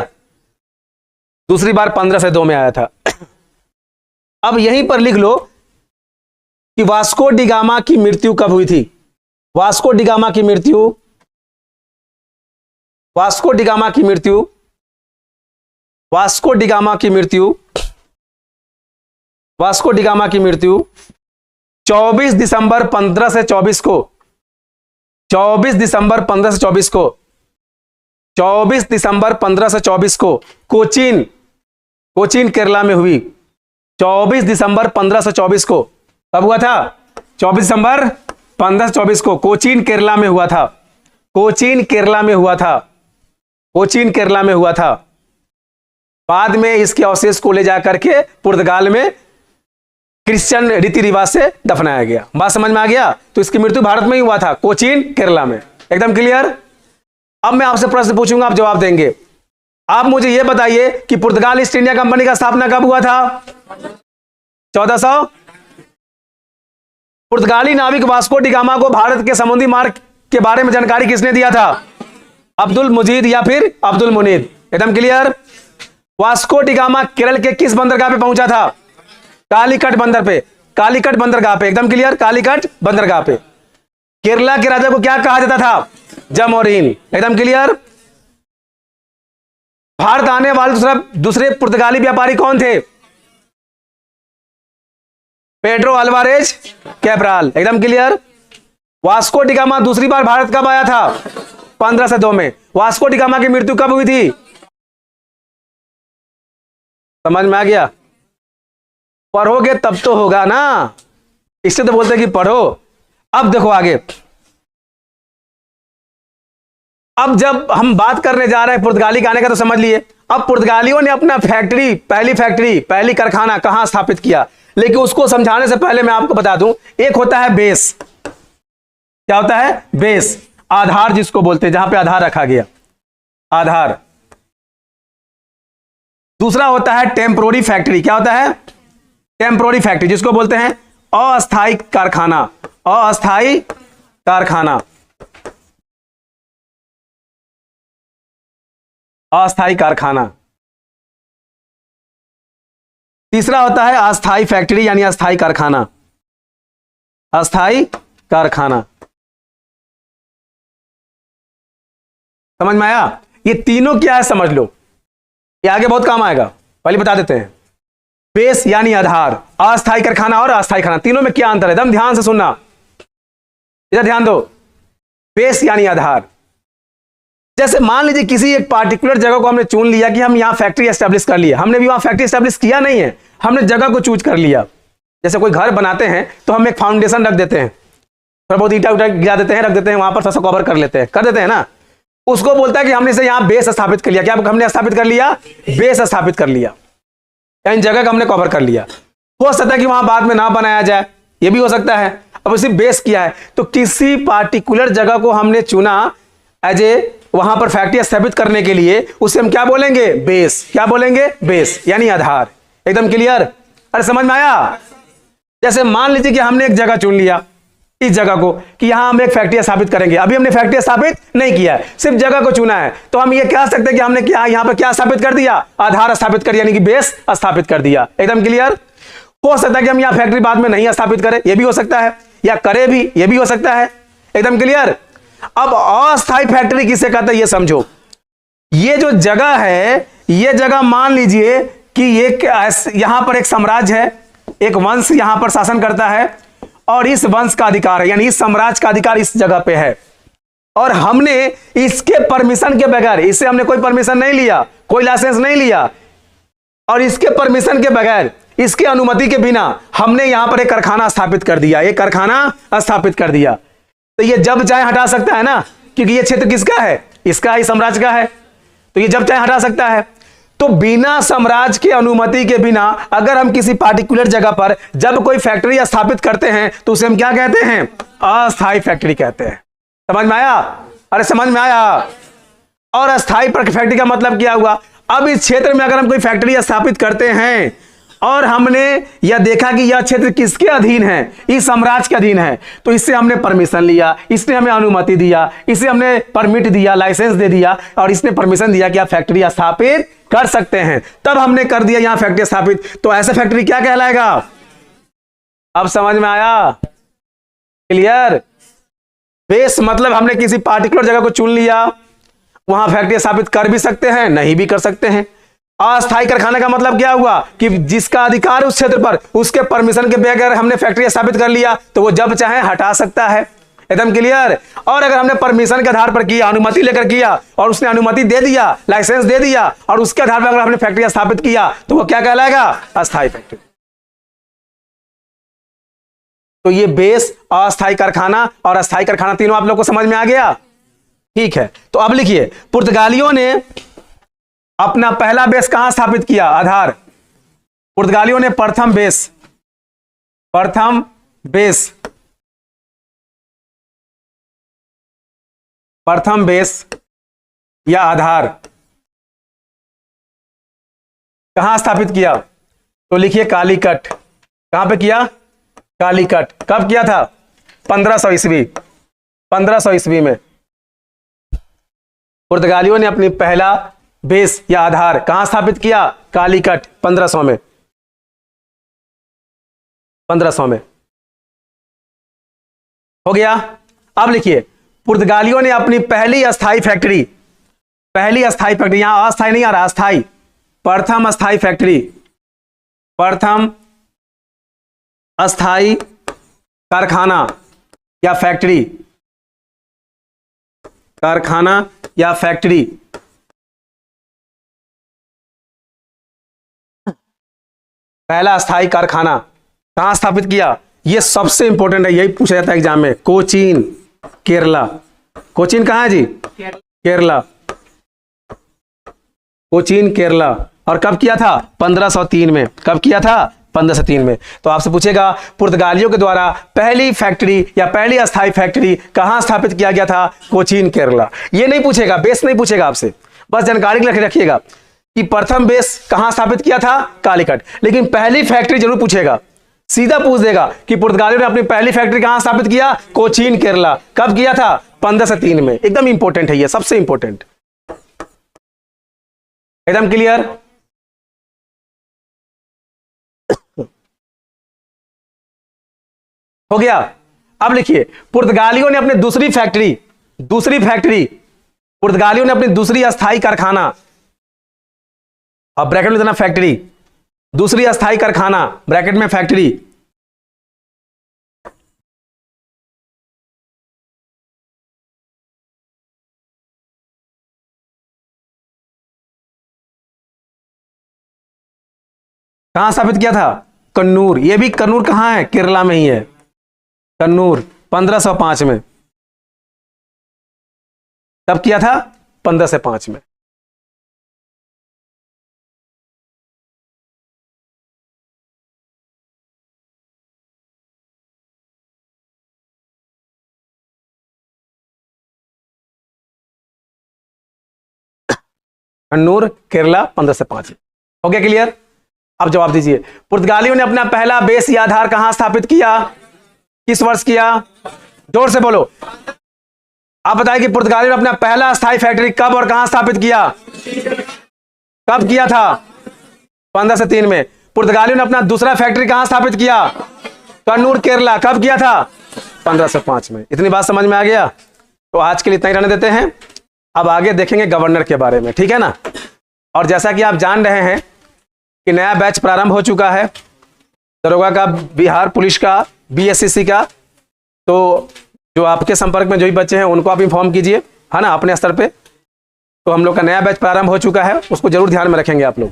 दूसरी बार 15 से 2 में आया था। अब यहीं पर लिख लो कि वास्को डी गामा की मृत्यु कब हुई थी? वास्को डी गामा की मृत्यु, वास्को डी गामा की मृत्यु, वास्को डी गामा की मृत्यु, वास्को डी गामा की मृत्यु 24 दिसंबर 15 से 24 को, 24 दिसंबर 15 से 24 को, 24 दिसंबर 15 से 24 को कोचीन, कोचीन केरला में हुई। 24 दिसंबर 15 से 24 को कब हुआ था? 24 दिसंबर 15 से 24 को कोचीन केरला में हुआ था। कोचीन केरला में हुआ था। कोचीन केरला में हुआ था। बाद में इसके अवशेष को ले जाकर के पुर्तगाल में क्रिश्चियन रीति रिवाज से दफनाया गया। बात समझ में आ गया? तो इसकी मृत्यु भारत में ही हुआ था, कोचीन केरला में। एकदम क्लियर? अब मैं आपसे प्रश्न पूछूंगा, आप जवाब देंगे। आप मुझे यह बताइए कि पुर्तगाल ईस्ट इंडिया कंपनी का स्थापना कब हुआ था? 1400। पुर्तगाली नाविक वास्को डी गामा को भारत के समुद्री मार्ग के बारे में जानकारी किसने दिया था? अब्दुल मुजीद या फिर अब्दुल मुनीद। एकदम clear? Vasco D gamma Kerala के किस बंदरगाह पे पहुंचा था? कालीकट बंदर पे, कालीकट बंदरगाह पे। एकदम क्लियर? कालीकट बंदरगाह पे। केरला के राजा को क्या कहा जाता था? जमोरीन। एकदम क्लियर? भारत आने वाले दूसरे पुर्तगाली व्यापारी कौन थे? Pedro Alvarez Cabral. एकदम क्लियर? वास्को डी गामा दूसरी बार भारत कब आया था? 15 से 2 में। वास्को डी गामा की मृत्यु कब हुई थी? समझ में आ गया? पढ़ोगे तब तो होगा ना, इससे तो बोलते हैं कि पढ़ो। अब देखो आगे, अब जब हम बात करने जा रहे हैं पुर्तगाली आने का तो समझ लिए। अब पुर्तगालियों ने अपना फैक्ट्री पहली कारखाना कहां स्थापित किया, लेकिन उसको समझाने से पहले मैं आपको बता दूं, एक होता है बेस। क्या होता है? बेस, आधार जिसको बोलते हैं, जहां पे आधार रखा गया, आधार। दूसरा होता है टेम्पोररी फैक्ट्री। क्या होता है? टेम्पोररी फैक्ट्री, जिसको बोलते हैं अस्थायी कारखाना, अस्थायी कारखाना, अस्थायी कारखाना। तीसरा होता है अस्थायी फैक्ट्री यानी अस्थायी कारखाना, अस्थायी कारखाना। समझ में आया? ये तीनों क्या है समझ लो, ये आगे बहुत काम आएगा, पहले बता देते हैं। बेस यानी आधार, अस्थायी कारखाना और अस्थायी खाना, तीनों में क्या अंतर है? एकदम ध्यान से सुनना, इधर ध्यान दो। बेस यानी आधार, जैसे मान लीजिए किसी एक पार्टिकुलर जगह को हमने चुन लिया कि हम यहां फैक्ट्री एस्टेब्लिश कर लिया। हमने भी वहां फैक्ट्री एस्टेब्लिश किया नहीं है, हमने जगह को चूज कर लिया। जैसे कोई घर बनाते हैं तो हम एक फाउंडेशन रख देते हैं, थोड़ा बहुत ईटा उटा गिरा देते हैं, रख देते हैं, वहां पर थोड़ा कवर कर देते हैं ना। उसको बोलता है कि हमने इसे यहां बेस स्थापित कर लिया। क्या हमने स्थापित कर लिया? बेस स्थापित कर लिया, यानी जगह का हमने कवर कर लिया। हो सकता है कि वहां बाद में ना बनाया जाए, यह भी हो सकता है। अब उसे बेस किया है, तो किसी पार्टिकुलर जगह को हमने चुना एज ए वहां पर फैक्ट्री स्थापित करने के लिए, उसे हम क्या बोलेंगे? बेस। क्या बोलेंगे? बेस यानी आधार। एकदम क्लियर? अरे समझ में आया? जैसे मान लीजिए कि हमने एक जगह चुन लिया, इस जगह को, कि यहां हम एक फैक्ट्री स्थापित करेंगे। अभी हमने फैक्ट्री स्थापित नहीं किया है, सिर्फ जगह को चुना है, तो हम ये कह सकते हैं कि हमने क्या यहां पर क्या स्थापित कर दिया? आधार स्थापित कर दिया, यानी कि बेस स्थापित कर दिया। एकदम क्लियर? हो सकता है कि हम यहां फैक्ट्री बाद में नहीं स्थापित करें, यह भी हो सकता है, या करें भी, यह भी हो सकता है। एकदम क्लियर? अब अस्थायी फैक्ट्री किसे कहते हैं ये समझो। ये जो जगह है, ये जगह मान लीजिए कि यहां पर एक साम्राज्य है, एक वंश यहां पर शासन करता है, और इस वंश का अधिकार है, यानी इस साम्राज्य का अधिकार इस जगह पे है, और हमने इसके परमिशन के बगैर, इससे हमने कोई परमिशन नहीं लिया, कोई लाइसेंस नहीं लिया, और इसके परमिशन के बगैर, इसके अनुमति के बिना हमने यहां पर एक कारखाना स्थापित कर दिया, एक कारखाना स्थापित कर दिया। तो ये जब चाहे हटा सकता है ना, क्योंकि ये क्षेत्र किसका है? इसका ही, साम्राज्य का है, तो ये जब चाहे हटा सकता है। तो बिना साम्राज्य के अनुमति के बिना अगर हम किसी पार्टिकुलर जगह पर जब कोई फैक्ट्री स्थापित करते हैं तो उसे हम क्या कहते हैं? अस्थायी फैक्ट्री कहते हैं। समझ में आया? अरे समझ में आया? और अस्थायी फैक्ट्री का मतलब क्या हुआ? अब इस क्षेत्र में अगर हम कोई फैक्ट्री स्थापित करते हैं और हमने यह देखा कि यह क्षेत्र किसके अधीन है? इस साम्राज्य के अधीन है, तो इससे हमने परमिशन लिया, इसने हमें अनुमति दिया, इसे हमने परमिट दिया, लाइसेंस दे दिया, और इसने परमिशन दिया कि आप फैक्ट्री स्थापित कर सकते हैं, तब हमने कर दिया यहां फैक्ट्री स्थापित। तो ऐसा फैक्ट्री क्या कहलाएगा? अब समझ में आया? क्लियर? बेस मतलब हमने किसी पार्टिकुलर जगह को चुन लिया, वहां फैक्ट्री स्थापित कर भी सकते हैं, नहीं भी कर सकते हैं। अस्थायी कारखाना का मतलब क्या हुआ? कि जिसका अधिकार उस क्षेत्र पर, उसके परमिशन के बगैर हमने फैक्ट्री स्थापित कर लिया, तो वो जब चाहे हटा सकता है। एकदम क्लियर? और अगर हमने परमिशन के आधार पर किया, अनुमति लेकर किया, और उसने अनुमति दे दिया, लाइसेंस दे दिया, और उसके आधार पर अगर हमने फैक्ट्री स्थापित किया, तो वो क्या कहलाएगा? अस्थायी फैक्ट्री। तो ये बेस, अस्थायी कारखाना और अस्थायी कारखाना तीनों आप लोग को समझ में आ गया? ठीक है, तो अब लिखिए, पुर्तगालियों ने अपना पहला बेस कहां स्थापित किया? आधार। पुर्तगालियों ने प्रथम बेस या आधार कहां स्थापित किया? तो लिखिए कालीकट। कहां पे किया? कालीकट। कब किया था? 1500 ईस्वी। 1500 ईस्वी में पुर्तगालियों ने अपनी पहला बेस या आधार कहां स्थापित किया? कालीकट। 1500 में। 1500 में हो गया। अब लिखिए, पुर्तगालियों ने अपनी पहली अस्थायी फैक्ट्री, यहां अस्थायी नहीं आ रहा, अस्थायी, प्रथम अस्थायी फैक्ट्री, प्रथम अस्थायी कारखाना या फैक्ट्री, कारखाना या फैक्ट्री पहला अस्थायी कारखाना कहां स्थापित किया? ये सबसे इंपॉर्टेंट है, यही पूछा जाता है एग्जाम में। कोचीन केरला, कोचीन कहाँ है जी? केरला, कोचीन केरला। और कब किया था? 1503 में। कब किया था? 1503 में। तो आपसे पूछेगा पुर्तगालियों के द्वारा पहली फैक्ट्री या पहली अस्थायी फैक्ट्री कहां स्थापित किया गया था? कोचीन केरला। ये नहीं पूछेगा, बेस नहीं पूछेगा आपसे, बस जानकारी के लिए रखिएगा कि प्रथम बेस कहां स्थापित किया था? कालीकट। लेकिन पहली फैक्ट्री जरूर पूछेगा, सीधा पूछ देगा कि पुर्तगालियों ने अपनी पहली फैक्ट्री कहां स्थापित किया? कोचीन केरला। कब किया था? 1503 में। एकदम इंपॉर्टेंट है ये, सबसे इंपॉर्टेंट। एकदम क्लियर? हो गया। अब लिखिए, पुर्तगालियों ने अपनी दूसरी फैक्ट्री पुर्तगालियों ने अपनी दूसरी अस्थायी कारखाना, अब ब्रैकेट में देना फैक्ट्री, दूसरी अस्थायी कारखाना ब्रैकेट में फैक्ट्री, कहां स्थापित किया था? कन्नूर। ये भी कन्नूर कहां है? केरला में ही है, कन्नूर। 1505 में। कब किया था? 1505 में। कन्नूर केरला 1505। हो गया क्लियर? अब जवाब दीजिए। पुर्तगालियों ने अपना पहला बेस या आधार कहां स्थापित किया? किस वर्ष किया? जोर से बोलो। आप बताइए कि पुर्तगालियों ने अपना पहला अस्थायी फैक्ट्री कब और कहां स्थापित किया? कब किया था? 1503 में। पुर्तगालियों ने अपना दूसरा फैक्ट्री कहां स्थापित किया? कन्नूर केरला। कब किया था? 1505 में। इतनी बात समझ में आ गया? तो आज के लिए इतना ही रहने देते हैं, अब आगे देखेंगे गवर्नर के बारे में, ठीक है ना। और जैसा कि आप जान रहे हैं कि नया बैच प्रारंभ हो चुका है दरोगा का, बिहार पुलिस का, बीएसएससी का। तो जो आपके संपर्क में जो भी बच्चे हैं उनको आप इन्फॉर्म कीजिए, है ना, अपने स्तर पे। तो हम लोग का नया बैच प्रारंभ हो चुका है, उसको जरूर ध्यान में रखेंगे आप लोग।